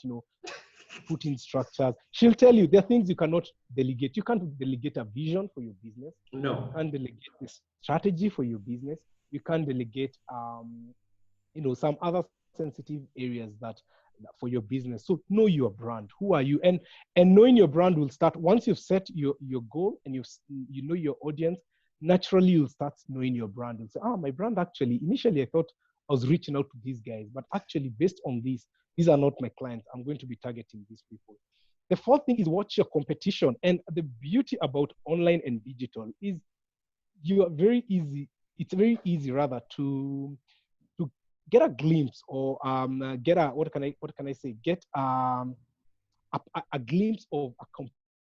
putting structures, she'll tell you there are things you cannot delegate. You can't delegate a vision for your business. No. You can't delegate the strategy for your business. You can't delegate some other sensitive areas that for your business. So know your brand. Who are you? And knowing your brand will start once you've set your goal and you know your audience. Naturally, you'll start knowing your brand and say, my brand actually, initially I thought I was reaching out to these guys, but actually based on this, these are not my clients. I'm going to be targeting these people. The fourth thing is watch your competition. And the beauty about online and digital is it's very easy rather to get a glimpse, or get a what can I say, get a glimpse of a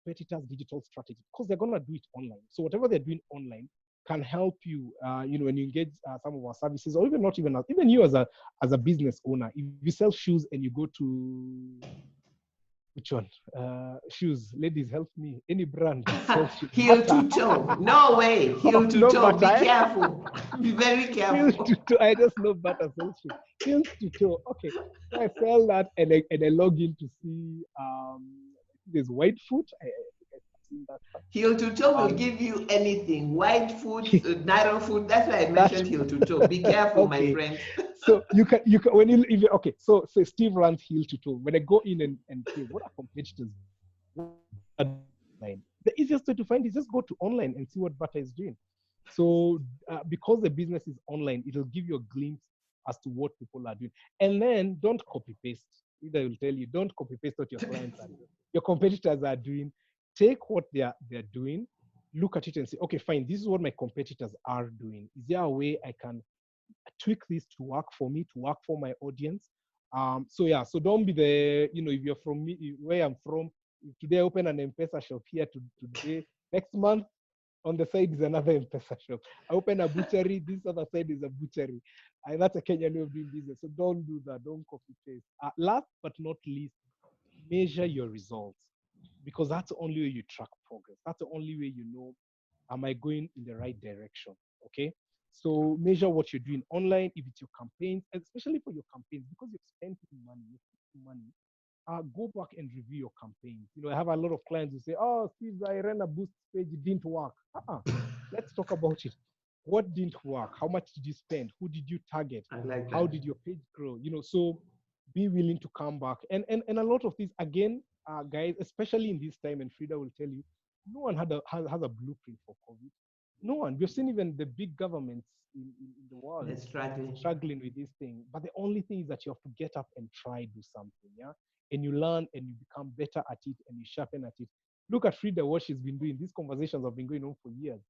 competitor's digital strategy, because they're gonna do it online. So whatever they're doing online can help you, when you engage some of our services, or even not even you as a business owner. If you sell shoes and you go to which one? Shoes, ladies, help me. Any brand that sells shoes. Heel Bata. to toe. No way. Heel to No toe. Be Bata. careful. Be very Heel careful. to toe. I just know Bata sells shoes. Heel to toe. Okay. So I sell that, and I log in to see there's white foot. I think I've seen that. Heel to toe will Um, give you anything. Wide foot, narrow foot. That's why I that's mentioned heel to toe. Be careful, my okay. friend. So you can when you if you, okay. So Steve runs heel to toe. When I go in and say what are competitors, the easiest way to find is just go to online and see what Bata is doing. So because the business is online, it'll give you a glimpse as to what people are doing. And then don't copy paste. Either will tell you don't copy paste what your clients are doing, your competitors are doing. Take what they're doing, look at it and say, okay, fine, this is what my competitors are doing. Is there a way I can tweak this to work for me, to work for my audience? So don't be if you're from me, where I'm from, if today I open an M-Pesa shop here today, next month on the side is another M-Pesa shop. I open a butchery, this other side is a butchery. That's a Kenyan way of doing business. So don't do that, don't copy paste. Last but not least, measure your results, because that's the only way you track progress. That's the only way you know, am I going in the right direction? Okay. So measure what you're doing online, if it's your campaigns, especially for your campaigns, because you've spent money. Go back and review your campaigns. I have a lot of clients who say, "Oh, Steve, I ran a boost page, it didn't work." Let's talk about it. What didn't work? How much did you spend? Who did you target? I like How that. did your page grow? So be willing to come back. And a lot of these, again, guys, especially in this time, and Frida will tell you, no one has a blueprint for COVID. No one. We've seen even the big governments in the world They're struggling. struggling with this thing. But the only thing is that you have to get up and try do something, yeah? And you learn and you become better at it and you sharpen at it. Look at Frida, what she's been doing. These conversations have been going on for years.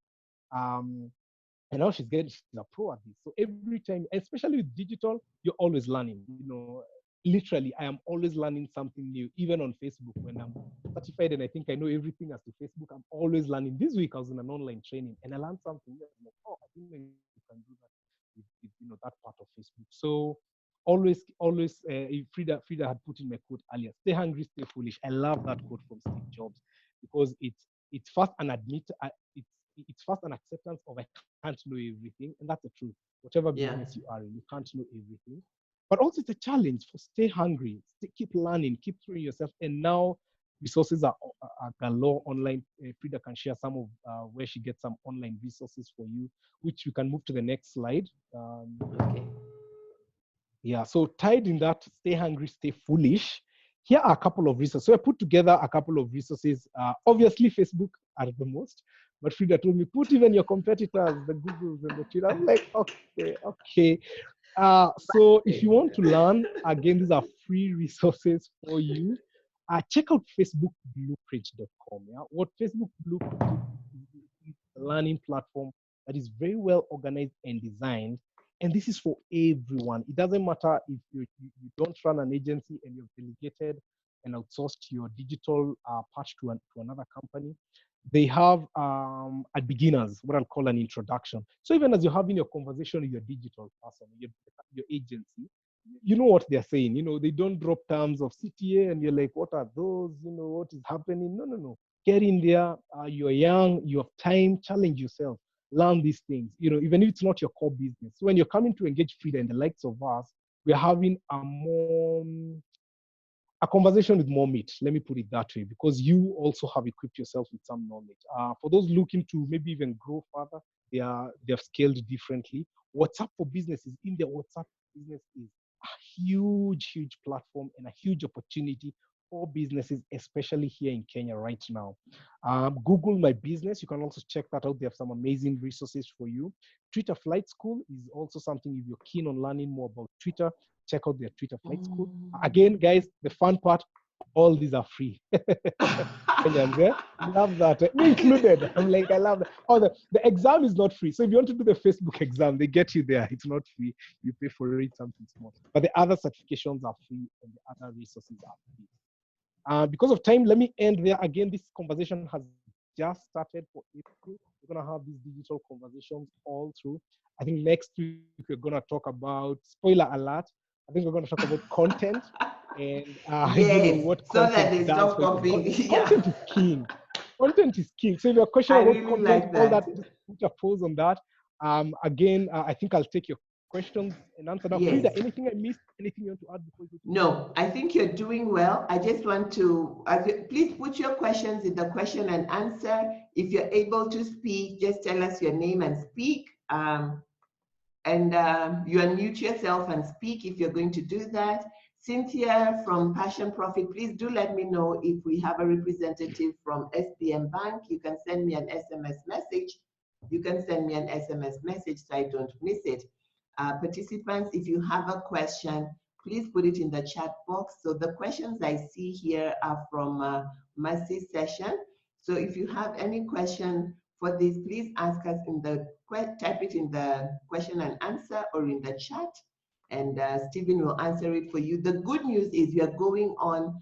And now she's a pro at this. So every time, especially with digital, you're always learning. You know, literally, I am always learning something new. Even on Facebook, when I'm certified and I think I know everything as to Facebook, I'm always learning. This week I was in an online training and I learned something. I'm like, oh, I didn't know you can do that with you know, that part of Facebook. So always, Frida had put in my quote earlier: "Stay hungry, stay foolish." I love that quote from Steve Jobs because it's first an it's first an acceptance of I can't know everything, and that's the truth. Whatever business Yeah. you are in, you can't know everything. But also it's a challenge for stay hungry, keep learning, keep throwing yourself. And now resources are galore online. Frida can share some of where she gets some online resources for you, which you can move to the next slide. Okay. Yeah, so tied in that, stay hungry, stay foolish. Here are a couple of resources. So I put together a couple of resources. Obviously, Facebook are the most, but Frida told me, put even your competitors, the Googles and the Twitter. I'm like, okay, okay. So if you want to learn, again, these are free resources for you. Check out facebookblueprint.com. Yeah? What Facebook Blueprint is a learning platform that is very well organized and designed. And this is for everyone. It doesn't matter if you don't run an agency and you've delegated and outsourced your digital part to another company. They have at beginners what I'll call an introduction. So even as you're having your conversation with your digital person, your agency, you know what they're saying. You know, they don't drop terms of CTA and you're like, what are those? You know, what is happening? No, no, no. Get in there. You're young, you have time, challenge yourself, learn these things, you know, even if it's not your core business. So when you're coming to engage Frida and the likes of us, we're having a conversation with more meat. Let me put it that way, because you also have equipped yourself with some knowledge. For those looking to maybe even grow further, they've scaled differently. WhatsApp for Business is in there. WhatsApp Business is a huge platform and a huge opportunity for businesses, especially here in Kenya right now. Google My Business, you can also check that out. They have some amazing resources for you. Twitter Flight School is also something if you're keen on learning more about Twitter, check out their Twitter Flight School. Again, guys, the fun part, all these are free. Kenyans, yeah? Love that. Me included. I'm like, I love that. Oh, the exam is not free. So if you want to do the Facebook exam, they get you there. It's not free. You pay for it, something small. But the other certifications are free and the other resources are free. Because of time, let me end there. Again, this conversation has just started for April. We're going to have these digital conversations all through. I think next week we're going to talk about, spoiler alert, I think we're going to talk about content and you know Yes, what so that content they does stop for you. copying. Because Yeah, content is king. Content is king. So if you're questioning I about really content, like all that, that. just put a pause on that. Again, I think I'll take your questions and answer now. Yes. Frida, anything I missed? Anything you want to add before you go? No, I think you're doing well. I just want to, please put your questions in the question and answer. If you're able to speak, just tell us your name and speak. You unmute yourself and speak if you're going to do that. Cynthia from Passion Profit, please do let me know if we have a representative from SBM Bank. You can send me an SMS message. You can send me an SMS message so I don't miss it. Participants, if you have a question, please put it in the chat box. So the questions I see here are from Mercy's session. So if you have any question for this, please ask us in the, type it in the question and answer or in the chat, and Stephen will answer it for you. The good news is we are going on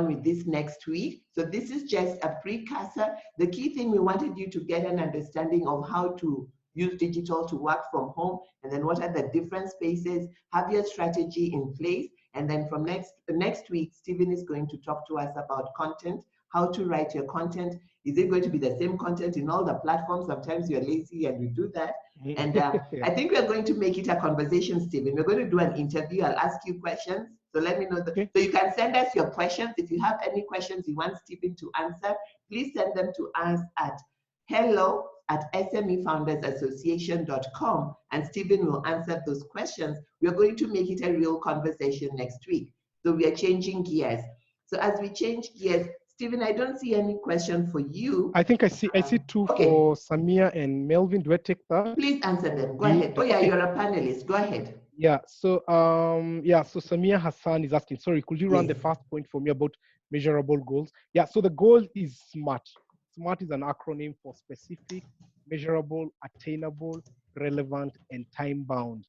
with this next week. So this is just a precursor. The key thing, we wanted you to get an understanding of how to use digital to work from home, and then what are the different spaces, have your strategy in place. And then from next week, Stephen is going to talk to us about content, how to write your content. Is it going to be the same content in all the platforms? Sometimes you're lazy and you do that. And Yeah. I think we're going to make it a conversation, Stephen. We're going to do an interview. I'll ask you questions. So let me know. Okay. So you can send us your questions. If you have any questions you want Stephen to answer, please send them to us at hello@smefoundersassociation.com, and Stephen will answer those questions. We're going to make it a real conversation next week. So we are changing gears. So as we change gears, Stephen, I don't see any question for you. I think I see two for Samia and Melvin. Do I take that? Please answer them. Go ahead. Oh yeah, you're a panelist. Go ahead. Yeah. So so Samia Hassan is asking, sorry, could you run the first point for me about measurable goals? Yeah. So the goal is SMART. SMART is an acronym for specific, measurable, attainable, relevant, and time-bound.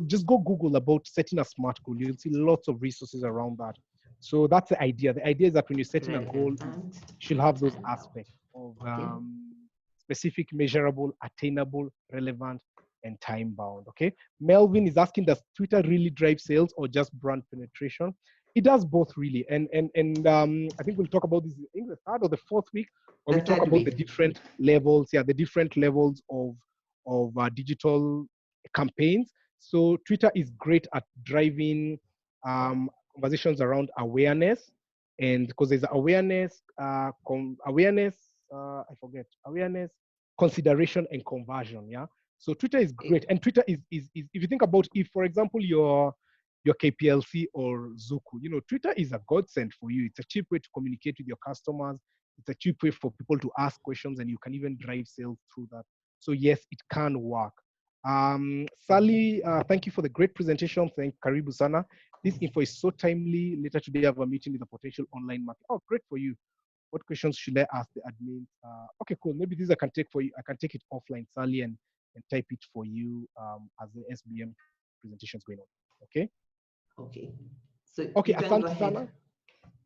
Just go Google about setting a SMART goal. You'll see lots of resources around that. So that's the idea. The idea is that when you're setting a goal, you should have those aspects of specific, measurable, attainable, relevant, and time-bound. Okay. Melvin is asking, does Twitter really drive sales or just brand penetration? It does both, really. And I think we'll talk about this in the third or the fourth week, where we talk about the different levels. Yeah, the different levels of digital campaigns. So Twitter is great at driving conversations around awareness, and because there's awareness, awareness, consideration, and conversion. Yeah. So Twitter is great, and Twitter is if you think about, if for example your KPLC or Zuku, Twitter is a godsend for you. It's a cheap way to communicate with your customers. It's a cheap way for people to ask questions, and you can even drive sales through that. So yes, it can work. Sally, thank you for the great presentation. Thank Karibu Sana. This info is so timely. Later today, I have a meeting with a potential online market. Oh, great for you. What questions should I ask the admin? Okay, cool. Maybe this I can take for you. I can take it offline, Sally, and type it for you as the SBM presentation is going on. Okay. Okay. So okay, you can go ahead. Sana.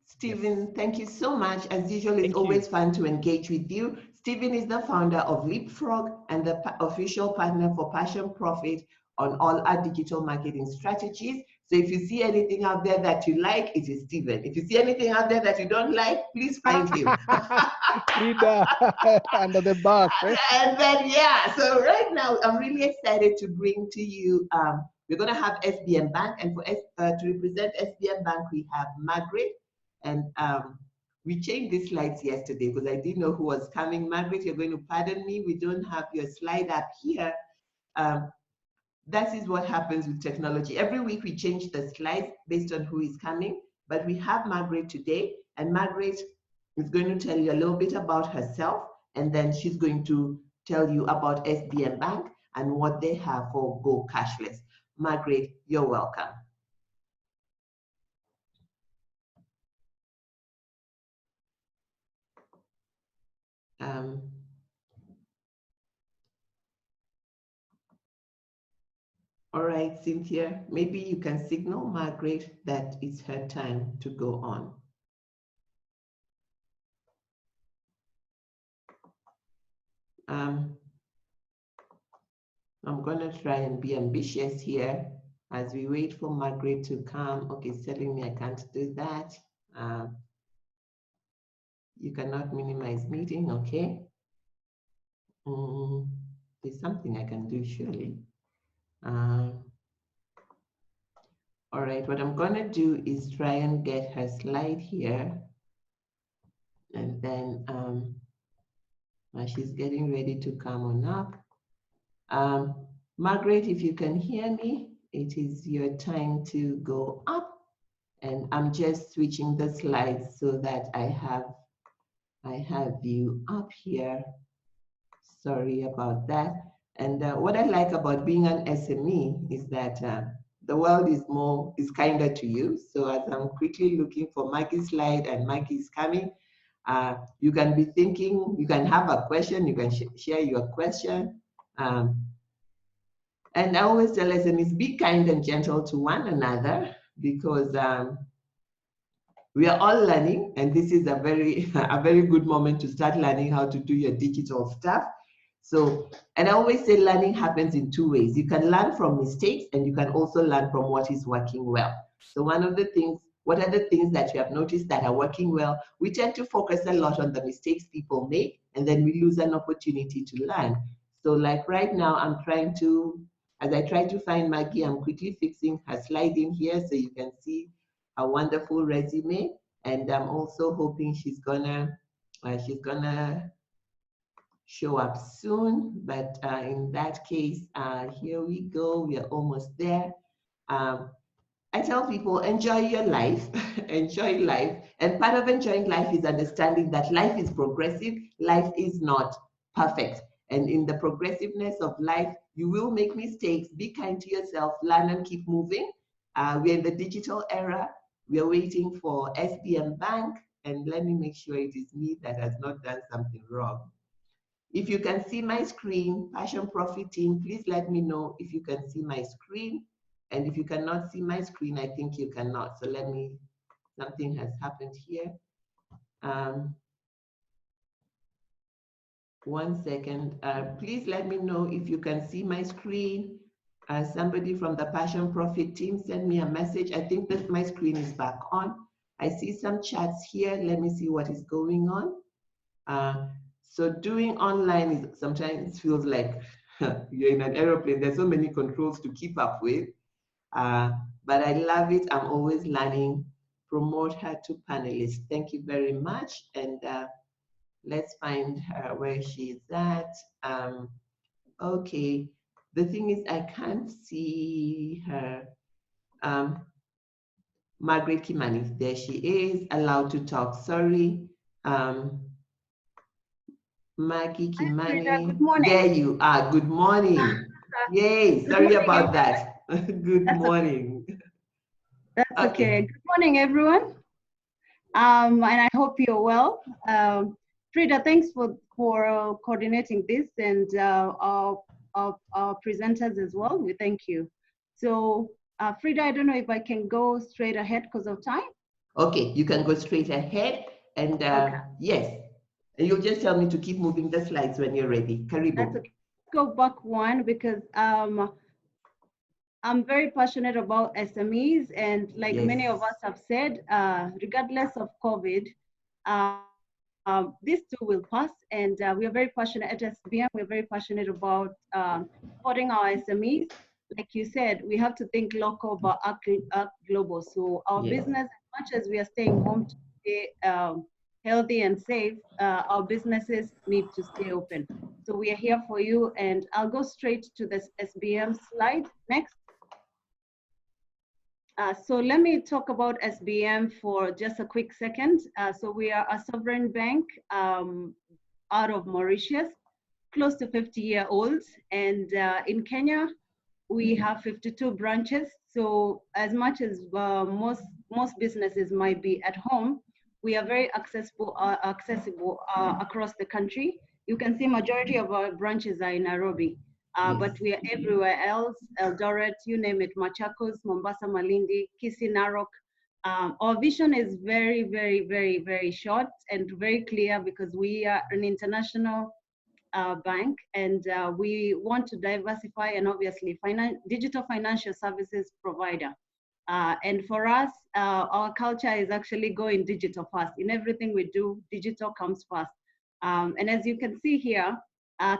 Stephen, yes. Thank you so much. As usual, it's always fun to engage with you. Stephen is the founder of Leapfrog and the official partner for Passion Profit on all our digital marketing strategies. So if you see anything out there that you like, it is Stephen. If you see anything out there that you don't like, please find him. Frida, under the bus. And then, yeah, so right now, I'm really excited to bring to you, we're going to have SBM Bank. And for to represent SBM Bank, we have Margaret. And we changed the slides yesterday because I didn't know who was coming. Margaret, you're going to pardon me. We don't have your slide up here. That is what happens with technology. Every week we change the slides based on who is coming, but we have Margaret today, and Margaret is going to tell you a little bit about herself, and then she's going to tell you about SBM Bank and what they have for Go Cashless. Margaret, you're welcome. All right, Cynthia, maybe you can signal Margaret that it's her time to go on. I'm going to try and be ambitious here as we wait for Margaret to come. Okay, it's telling me I can't do that. You cannot minimize meeting, okay? There's something I can do, surely. All right, what I'm going to do is try and get her slide here. And then she's getting ready to come on up. Margaret, if you can hear me, it is your time to go up. And I'm just switching the slides so that I have you up here. Sorry about that. And what I like about being an SME is that the world is kinder to you. So as I'm quickly looking for Maggie's slide and Maggie's coming, you can be thinking, you can have a question, you can share your question. And I always tell SMEs, be kind and gentle to one another, because we are all learning, and this is a very good moment to start learning how to do your digital stuff. So, and I always say learning happens in two ways. You can learn from mistakes, and you can also learn from what is working well. So one of the things, what are the things that you have noticed that are working well? We tend to focus a lot on the mistakes people make, and then we lose an opportunity to learn. So like right now, I'm trying to, as I try to find Maggie, I'm quickly fixing her slide in here so you can see a wonderful resume. And I'm also hoping she's gonna show up soon. But in that case, here we go. We are almost there. I tell people, enjoy your life, enjoy life. And part of enjoying life is understanding that life is progressive. Life is not perfect. And in the progressiveness of life, you will make mistakes. Be kind to yourself, learn and keep moving. We're in the digital era. We are waiting for SBM Bank. And let me make sure it is me that has not done something wrong. If you can see my screen, Passion Profit team, please let me know if you can see my screen. And if you cannot see my screen, I think you cannot. So let me, something has happened here. 1 second. Please let me know if you can see my screen. Somebody from the Passion Profit team send me a message. I think that my screen is back on. I see some chats here. Let me see what is going on. So doing online is sometimes feels like you're in an aeroplane. There's so many controls to keep up with. But I love it. I'm always learning. Promote her to panelists. Thank you very much. And let's find her where she's at. Okay. The thing is, I can't see her. Margaret Kimani, there she is, allowed to talk. Sorry. Maggie Kimani. Hi, good morning. There you are. Good morning. Yay. Sorry about that. Good morning. That's okay. Good morning, everyone. And I hope you're well. Frida, thanks for coordinating this, and our presenters as well. We thank you. So, Frida, I don't know if I can go straight ahead because of time. Okay, you can go straight ahead, and yes, and you'll just tell me to keep moving the slides when you're ready. Karibu. That's okay. Let's go back one, because I'm very passionate about SMEs, and like many of us have said, regardless of COVID, this too will pass, and we are very passionate at SBM. We're very passionate about supporting our SMEs. Like you said, we have to think local but act global. So our business, as much as we are staying home to stay healthy and safe, our businesses need to stay open. So we are here for you, and I'll go straight to this SBM slide. Next. So let me talk about SBM for just a quick second. So we are a sovereign bank out of Mauritius, close to 50-year-olds. And in Kenya, we have 52 branches. So as much as most businesses might be at home, we are very accessible across the country. You can see majority of our branches are in Nairobi. But we are everywhere else, Eldoret, you name it, Machakos, Mombasa, Malindi, Kisii, Narok. Our vision is very, very, very, very short and very clear, because we are an international bank, and we want to diversify and obviously digital financial services provider. And for us, our culture is actually going digital first. In everything we do, digital comes first. And as you can see here,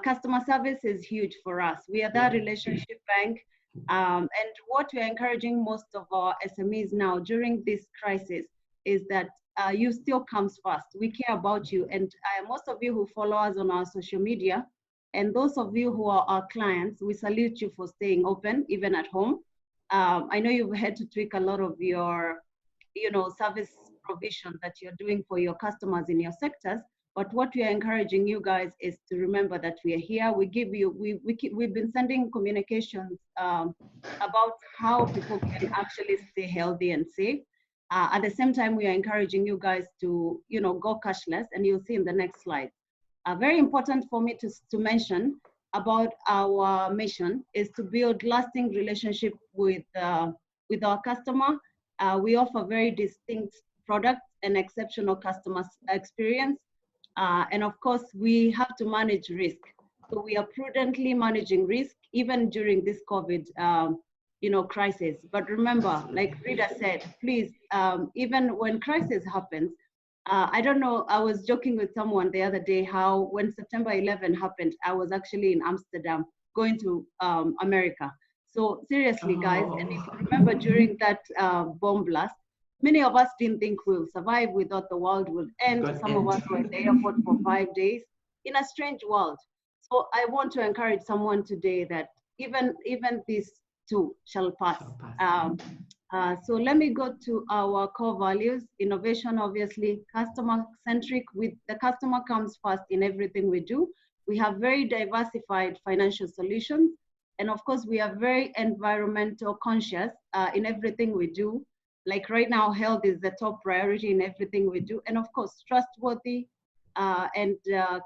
customer service is huge for us. We are that relationship bank. And what we are encouraging most of our SMEs now during this crisis is that you still comes first. We care about you. And most of you who follow us on our social media, and those of you who are our clients, we salute you for staying open, even at home. I know you've had to tweak a lot of your, service provision that you're doing for your customers in your sectors. But what we are encouraging you guys is to remember that we are here. We give you, we've been sending communications about how people can actually stay healthy and safe. At the same time, we are encouraging you guys to, go cashless, and you'll see in the next slide. Very important for me to mention about our mission is to build lasting relationship with our customer. We offer very distinct products and exceptional customer experience. And of course, we have to manage risk. So we are prudently managing risk, even during this COVID, crisis. But remember, like Rita said, please, even when crisis happens, I don't know, I was joking with someone the other day how when September 11 happened, I was actually in Amsterdam going to America. So seriously, guys, and if you remember during that bomb blast, many of us didn't think we'll survive. We thought the world would end. Some of us were in the airport for 5 days in a strange world. So I want to encourage someone today that even this too shall pass. So let me go to our core values. Innovation, obviously, customer-centric. With the customer comes first in everything we do. We have very diversified financial solutions. And of course, we are very environmental conscious in everything we do. Like right now, health is the top priority in everything we do. And of course, trustworthy and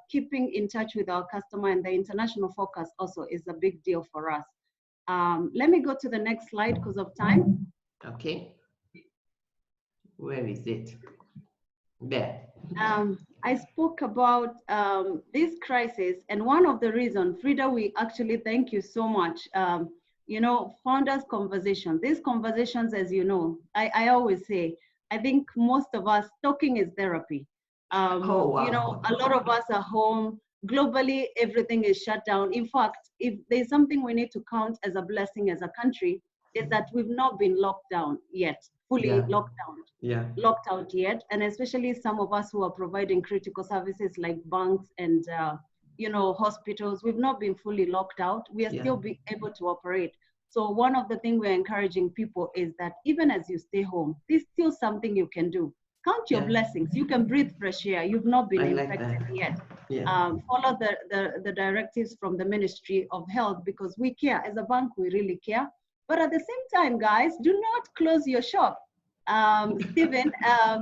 keeping in touch with our customer, and the international focus also is a big deal for us. Let me go to the next slide because of time. Okay. Where is it? There. I spoke about this crisis, and one of the reasons, Frida, we actually thank you so much. You know, founders conversation. These conversations, as you know, I always say, I think most of us, talking is therapy. Oh, wow. You know, a lot of us are home. Globally, everything is shut down. In fact, if there's something we need to count as a blessing as a country, is that we've not been locked down yet, fully locked out yet. And especially some of us who are providing critical services like banks and you know, hospitals, we've not been fully locked out. We are still be able to operate. So one of the things we're encouraging people is that even as you stay home, there's still something you can do. Count your blessings. You can breathe fresh air. You've not been infected yet. Follow the directives from the Ministry of Health, because we care. As a bank, we really care. But at the same time, guys, do not close your shop. Stephen,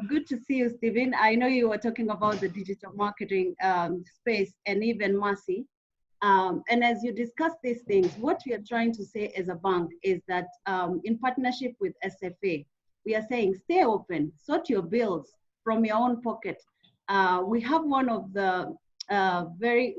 good to see you, Stephen. I know you were talking about the digital marketing space, and even Mercy. And as you discuss these things, what we are trying to say as a bank is that in partnership with SFA, we are saying stay open, sort your bills from your own pocket. We have one of the very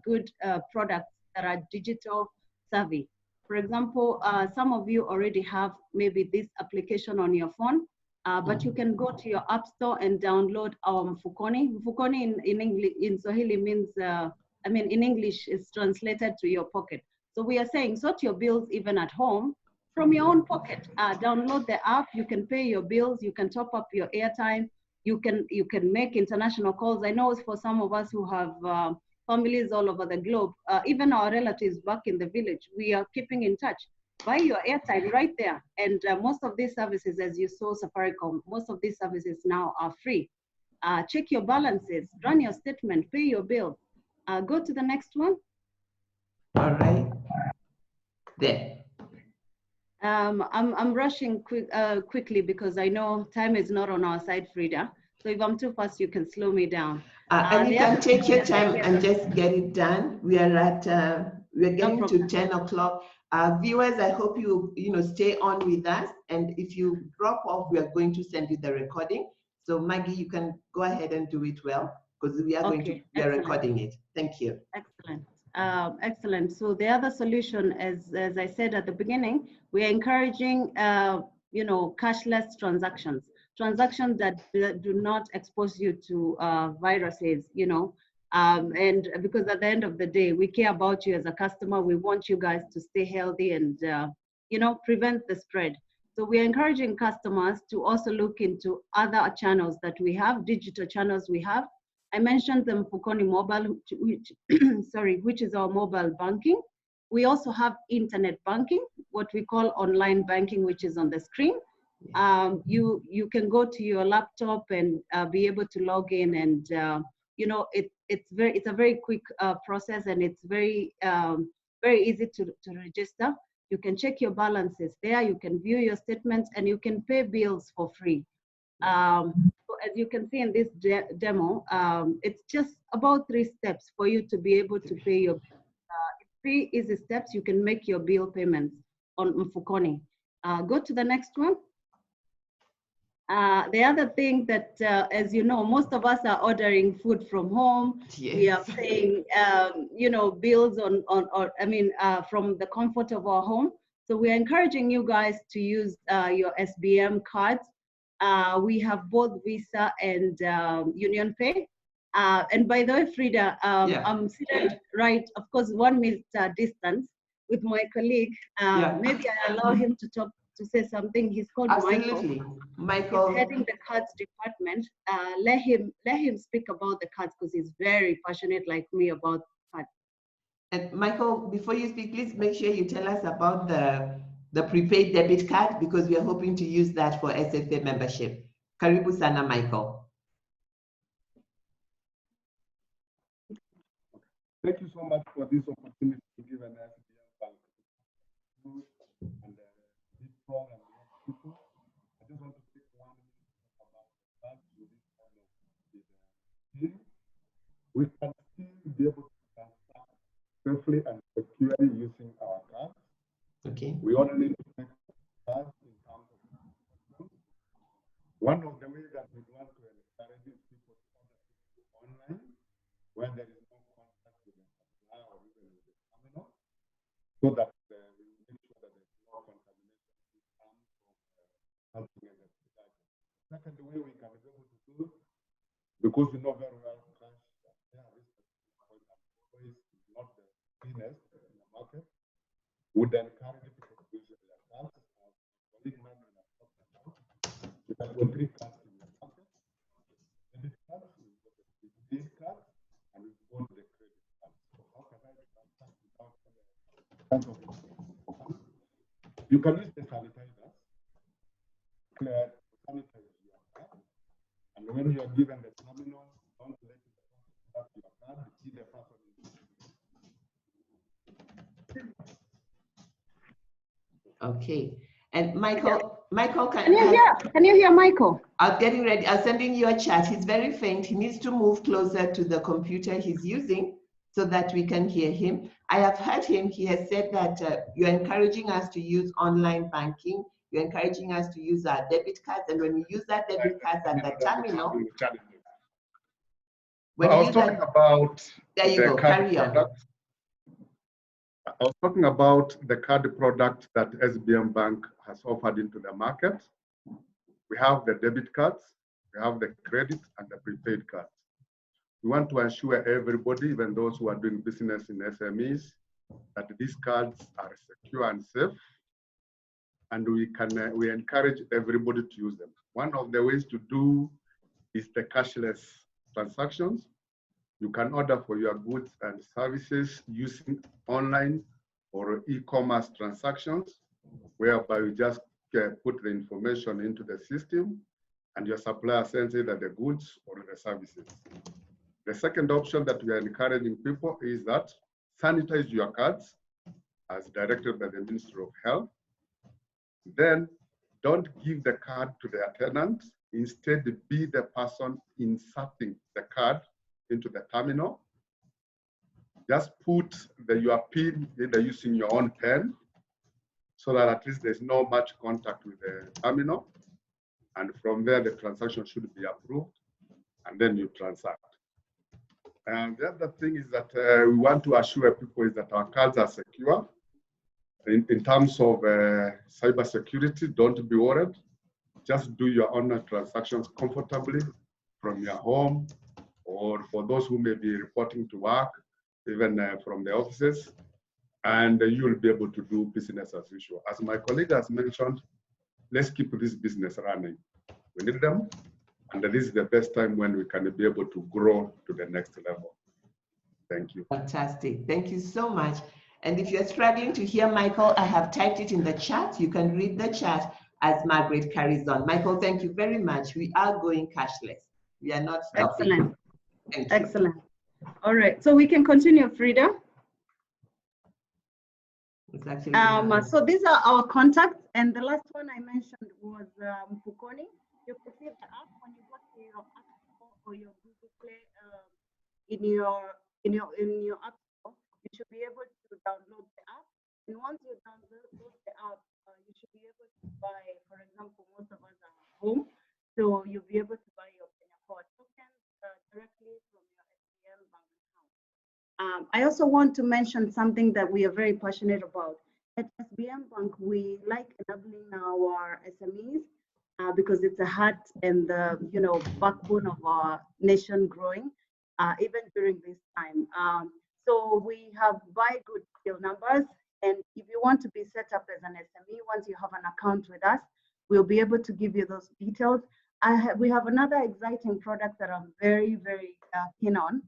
good products that are digital savvy. For example, some of you already have maybe this application on your phone, but you can go to your app store and download Mfukoni. Mfukoni in English, in Swahili means, I mean, in English, it's translated to your pocket. So we are saying sort your bills even at home from your own pocket. Download the app, you can pay your bills, you can top up your airtime, you can make international calls. I know for some of us who have families all over the globe, even our relatives back in the village, we are keeping in touch. Buy your airtime right there. And most of these services, as you saw Safaricom, most of these services now are free. Check your balances, run your statement, pay your bill. Go to the next one. All right. There. I'm rushing quickly because I know time is not on our side, Frida. So if I'm too fast, you can slow me down. And you can take your time and just get it done. We are at we're getting to 10 o'clock. Viewers, I hope you stay on with us. And if you drop off, we are going to send you the recording. So Maggie, you can go ahead and do it well, because we are we are recording it. Thank you. Excellent. Excellent. So the other solution, as I said at the beginning, we are encouraging cashless transactions that do not expose you to viruses, and because at the end of the day, we care about you as a customer. We want you guys to stay healthy and prevent the spread. So we are encouraging customers to also look into other channels that we have, digital channels we have. I mentioned the Mfukoni mobile, which is our mobile banking. We also have internet banking, what we call online banking, which is on the screen. You can go to your laptop and be able to log in, and it's a very quick process, and it's very easy to register. You can check your balances there. You can view your statements, and you can pay bills for free. So as you can see in this demo, it's just about 3 steps for you to be able to pay your bill. 3 easy steps. You can make your bill payments on Mfukoni. Go to the next one. The other thing that, as you know, most of us are ordering food from home. Yes. We are paying, bills from the comfort of our home. So we're encouraging you guys to use your SBM cards. We have both Visa and Union Pay. And by the way, Frida, I'm seated right, of course, 1 meter distance with my colleague. Maybe I allow him to say something. He's called Absolutely. Michael. He's heading the cards department. Let him speak about the cards, because he's very passionate like me about cards. And Michael, before you speak, please make sure you tell us about the prepaid debit card, because we are hoping to use that for SFA membership. Karibu sana, Michael. Thank you so much for this opportunity to give an SBM bank and this program. I just want to take 1 minute about the bank with this problem with we can still be able to transact safely and securely using our cards. Okay. We only need to take cards in terms of one of the ways that we want to encourage people to order online when there is no contact with the supplier or even with the terminal, so that we make sure that there's no contamination in terms of helping in the supply. Second way we can be able to do, because you know very well cash, there is always not the cleanest in the market, would encourage people to use their cards. Colleague Margaret has talked about, we have got 3 cards in the market. Debit cards, we've got the prepaid cards, and we've got the credit cards. So how can I transact without you can use the sanitizers, clear, sanitize your card, and when you are given the terminal, don't let it touch your card, see the person. Okay. And Michael, Can you hear Michael? I'm getting ready. I'm sending you a chat. He's very faint. He needs to move closer to the computer he's using so that we can hear him. I have heard him. He has said that you're encouraging us to use online banking. You're encouraging us to use our debit cards. And when we use that debit cards at the terminal, when I was talking about there you go, carry on. I was talking about the card product that SBM Bank has offered into the market. We have the debit cards, we have the credit and the prepaid cards. We want to assure everybody, even those who are doing business in SMEs, that these cards are secure and safe, and we encourage everybody to use them. One of the ways to do is the cashless transactions. You can order for your goods and services using online or e-commerce transactions, whereby you just put the information into the system and your supplier sends either the goods or the services. The second option that we are encouraging people is that sanitize your cards as directed by the Ministry of Health. Then don't give the card to the attendant. Instead, be the person inserting the card into the terminal. Just put your PIN either using your own pen so that at least there's no much contact with the terminal. And from there, the transaction should be approved and then you transact. And the other thing is that we want to assure people is that our cards are secure. In terms of cyber security, don't be worried. Just do your online transactions comfortably from your home, or for those who may be reporting to work, even from the offices, and you'll be able to do business as usual. As my colleague has mentioned, let's keep this business running. We need them, and this is the best time when we can be able to grow to the next level. Thank you. Fantastic. Thank you so much. And if you're struggling to hear Michael, I have typed it in the chat. You can read the chat as Margaret carries on. Michael, thank you very much. We are going cashless. We are not stopping. Excellent. Thank you. Excellent. All right, so we can continue, Frida. It's actually so these are our contacts, and the last one I mentioned was Pukoni. You can see the app when you go to your App Store or your Google Play in your App Store. You should be able to download the app, and once you download the app, you should be able to buy. For example, most of us are home, so you'll be able to buy your Kenya Power tokens directly from your SBM bank account. I also want to mention something that we are very passionate about. At SBM Bank, we like enabling our SMEs because it's a heart and the backbone of our nation growing, even during this time. So we have buy good deal numbers, and if you want to be set up as an SME, once you have an account with us, we'll be able to give you those details. We have another exciting product that I'm very, very keen on.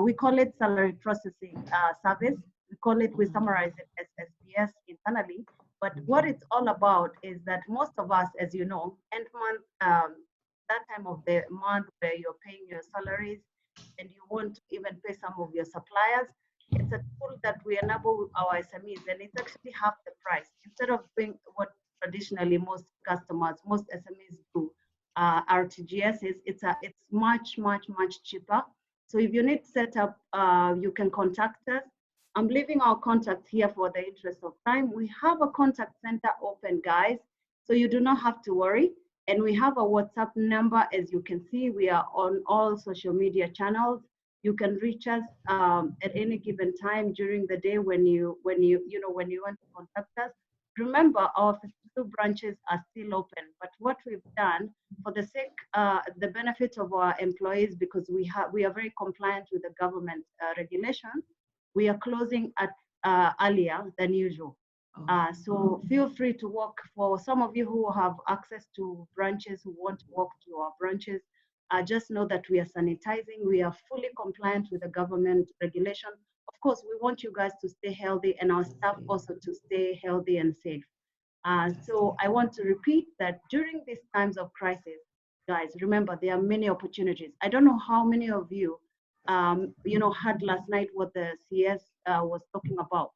We call it salary processing service. We summarize it as SPS internally. But what it's all about is that most of us, as you know, end month, that time of the month where you're paying your salaries and you want to even pay some of your suppliers, it's a tool that we enable our SMEs, and it's actually half the price. Instead of doing what traditionally most SMEs do, RTGS it's much cheaper. So if you need setup, you can contact us. I'm leaving our contact here for the interest of time. We have a contact center open, guys, so you do not have to worry. And we have a WhatsApp number. As you can see, we are on all social media channels. You can reach us at any given time during the day when you want to contact us. Remember, our 52 branches are still open, but what we've done for the sake, the benefit of our employees, because we are very compliant with the government regulations, we are closing at earlier than usual. So feel free to walk. For some of you who have access to branches, who want to walk to our branches, just know that we are sanitizing. We are fully compliant with the government regulation. Of course, we want you guys to stay healthy and our staff also to stay healthy and safe. So I want to repeat that during these times of crisis, guys, remember there are many opportunities. I don't know how many of you, heard last night what the CS was talking about.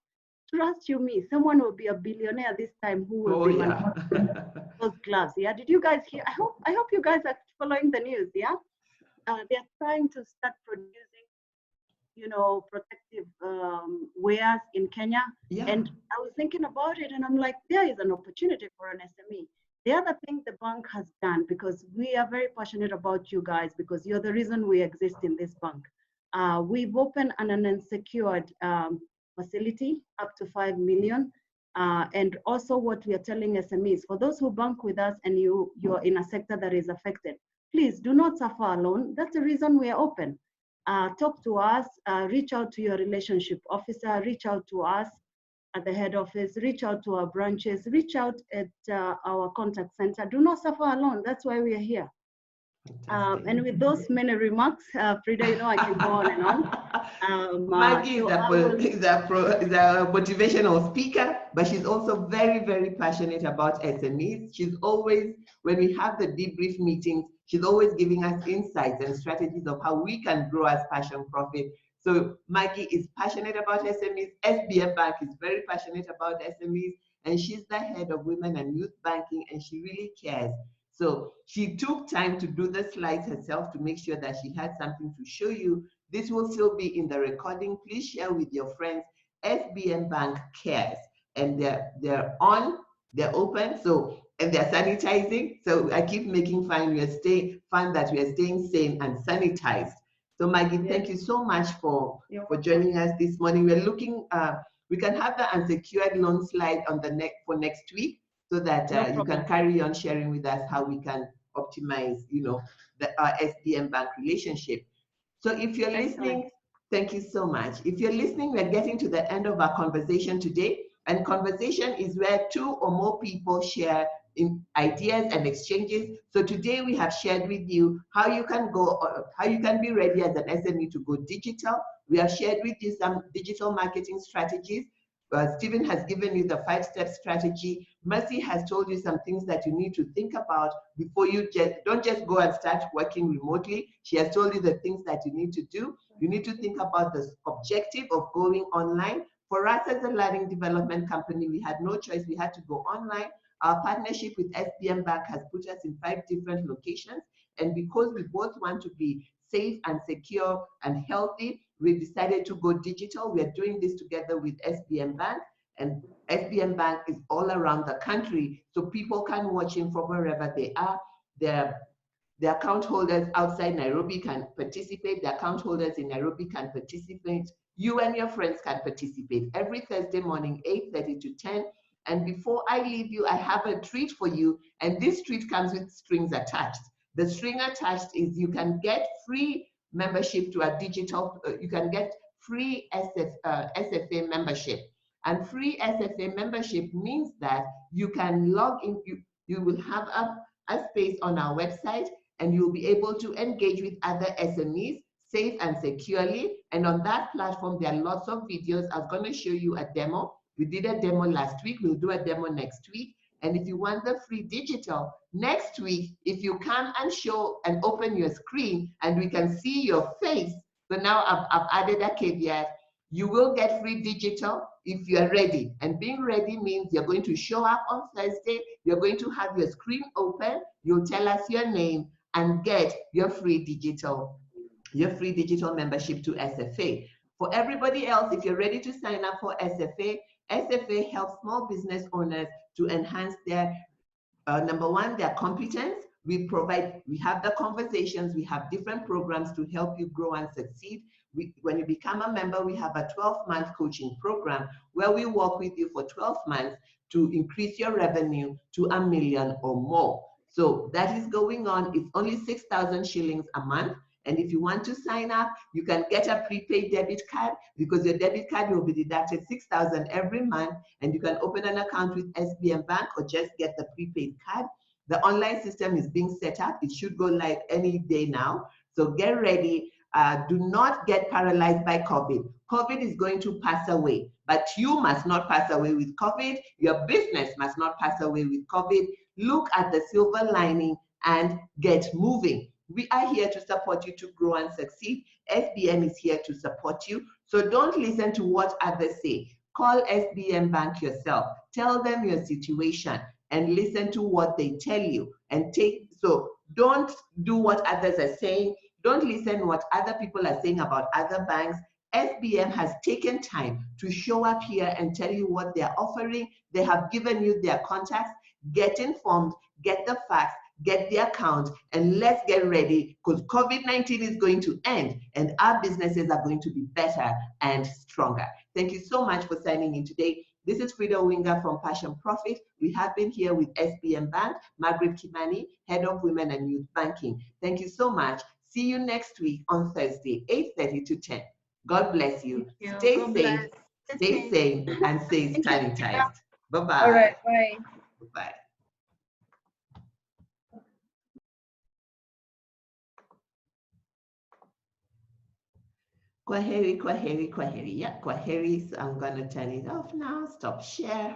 Trust you me, someone will be a billionaire this time who will be manufacturing those gloves. Yeah, did you guys hear? I hope you guys are following the news. Yeah, they're trying to start producing, protective wares in Kenya. Yeah. And I was thinking about it, and I'm like, there is an opportunity for an SME. The other thing the bank has done, because we are very passionate about you guys, because you're the reason we exist in this bank. We've opened an unsecured facility up to 5 million. And also what we are telling SMEs, for those who bank with us and you're in a sector that is affected, please do not suffer alone. That's the reason we are open. Talk to us, reach out to your relationship officer, reach out to us at the head office, reach out to our branches, reach out at our contact center. Do not suffer alone. That's why we are here. And with those many remarks, Frida, I can go on and on. Maggie is a motivational speaker, but she's also very, very passionate about SMEs. She's always, when we have the debrief meetings, she's always giving us insights and strategies of how we can grow as Passion Profit. So Maggie is passionate about SMEs. SBM Bank is very passionate about SMEs, and she's the head of Women and Youth Banking, and she really cares. So she took time to do the slides herself to make sure that she had something to show you. This will still be in the recording. Please share with your friends. SBM Bank cares, and they're open, and they're sanitizing. So I keep making fun that we are staying sane and sanitized. So Maggie, thank you so much for joining us this morning. We're looking, we can have the unsecured loan slide on the for next week, so that you can carry on sharing with us how we can optimize, our SBM Bank relationship. So if you're listening, thank you so much. If you're listening, we're getting to the end of our conversation today. And conversation is where two or more people share in ideas and exchanges. So today we have shared with you how you can be ready as an SME to go digital. We have shared with you some digital marketing strategies. Stephen has given you the 5-step strategy. Mercy has told you some things that you need to think about before you don't just go and start working remotely. She has told you the things that you need to do. You need to think about the objective of going online. For us as a learning development company, we had no choice. We had to go online. Our partnership with SBM Bank has put us in 5 different locations. And because we both want to be safe and secure and healthy, we decided to go digital. We are doing this together with SBM Bank, and SBM Bank is all around the country, so people can watch him from wherever they are. The account holders outside Nairobi can participate. The account holders in Nairobi can participate. You and your friends can participate every Thursday morning, 8:30 to 10. And before I leave you, I have a treat for you, and this treat comes with strings attached. The string attached is you can get free membership to a digital, you can get free SFA membership. And free SFA membership means that you can log in, you will have a space on our website, and you'll be able to engage with other SMEs safe and securely. And on that platform, there are lots of videos. I was going to show you a demo. We did a demo last week. We'll do a demo next week. And if you want the free digital, next week, if you come and show and open your screen and we can see your face, so now I've added a caveat, you will get free digital if you're ready. And being ready means you're going to show up on Thursday, you're going to have your screen open, you'll tell us your name and get your free digital your free digital membership to SFA. For everybody else, if you're ready to sign up for SFA, SFA helps small business owners to enhance their, number one, their competence. We have the conversations, we have different programs to help you grow and succeed. When you become a member, we have a 12-month coaching program where we work with you for 12 months to increase your revenue to $1 million or more. So that is going on. It's only 6,000 shillings a month. And if you want to sign up, you can get a prepaid debit card, because your debit card will be deducted 6,000 every month, and you can open an account with SBM Bank or just get the prepaid card. The online system is being set up. It should go live any day now. So get ready. Do not get paralyzed by COVID. COVID is going to pass away, but you must not pass away with COVID. Your business must not pass away with COVID. Look at the silver lining and get moving. We are here to support you to grow and succeed. SBM is here to support you. So don't listen to what others say. Call SBM Bank yourself. Tell them your situation and listen to what they tell you. So don't do what others are saying. Don't listen what other people are saying about other banks. SBM has taken time to show up here and tell you what they're offering. They have given you their contacts. Get informed, get the facts, get the account, and let's get ready, because COVID-19 is going to end and our businesses are going to be better and stronger. Thank you so much for signing in today. This is Frida Winger from Passion Profit. We have been here with SBM Bank, Margaret Kimani, Head of Women and Youth Banking. Thank you so much. See you next week on Thursday, 8:30 to 10. God bless you. Stay safe, stay sane, and stay sanitized. Bye-bye. All right, bye. Bye. Kwaheri, kwaheri, kwaheri. Yeah, kwaheri. So I'm going to turn it off now. Stop share.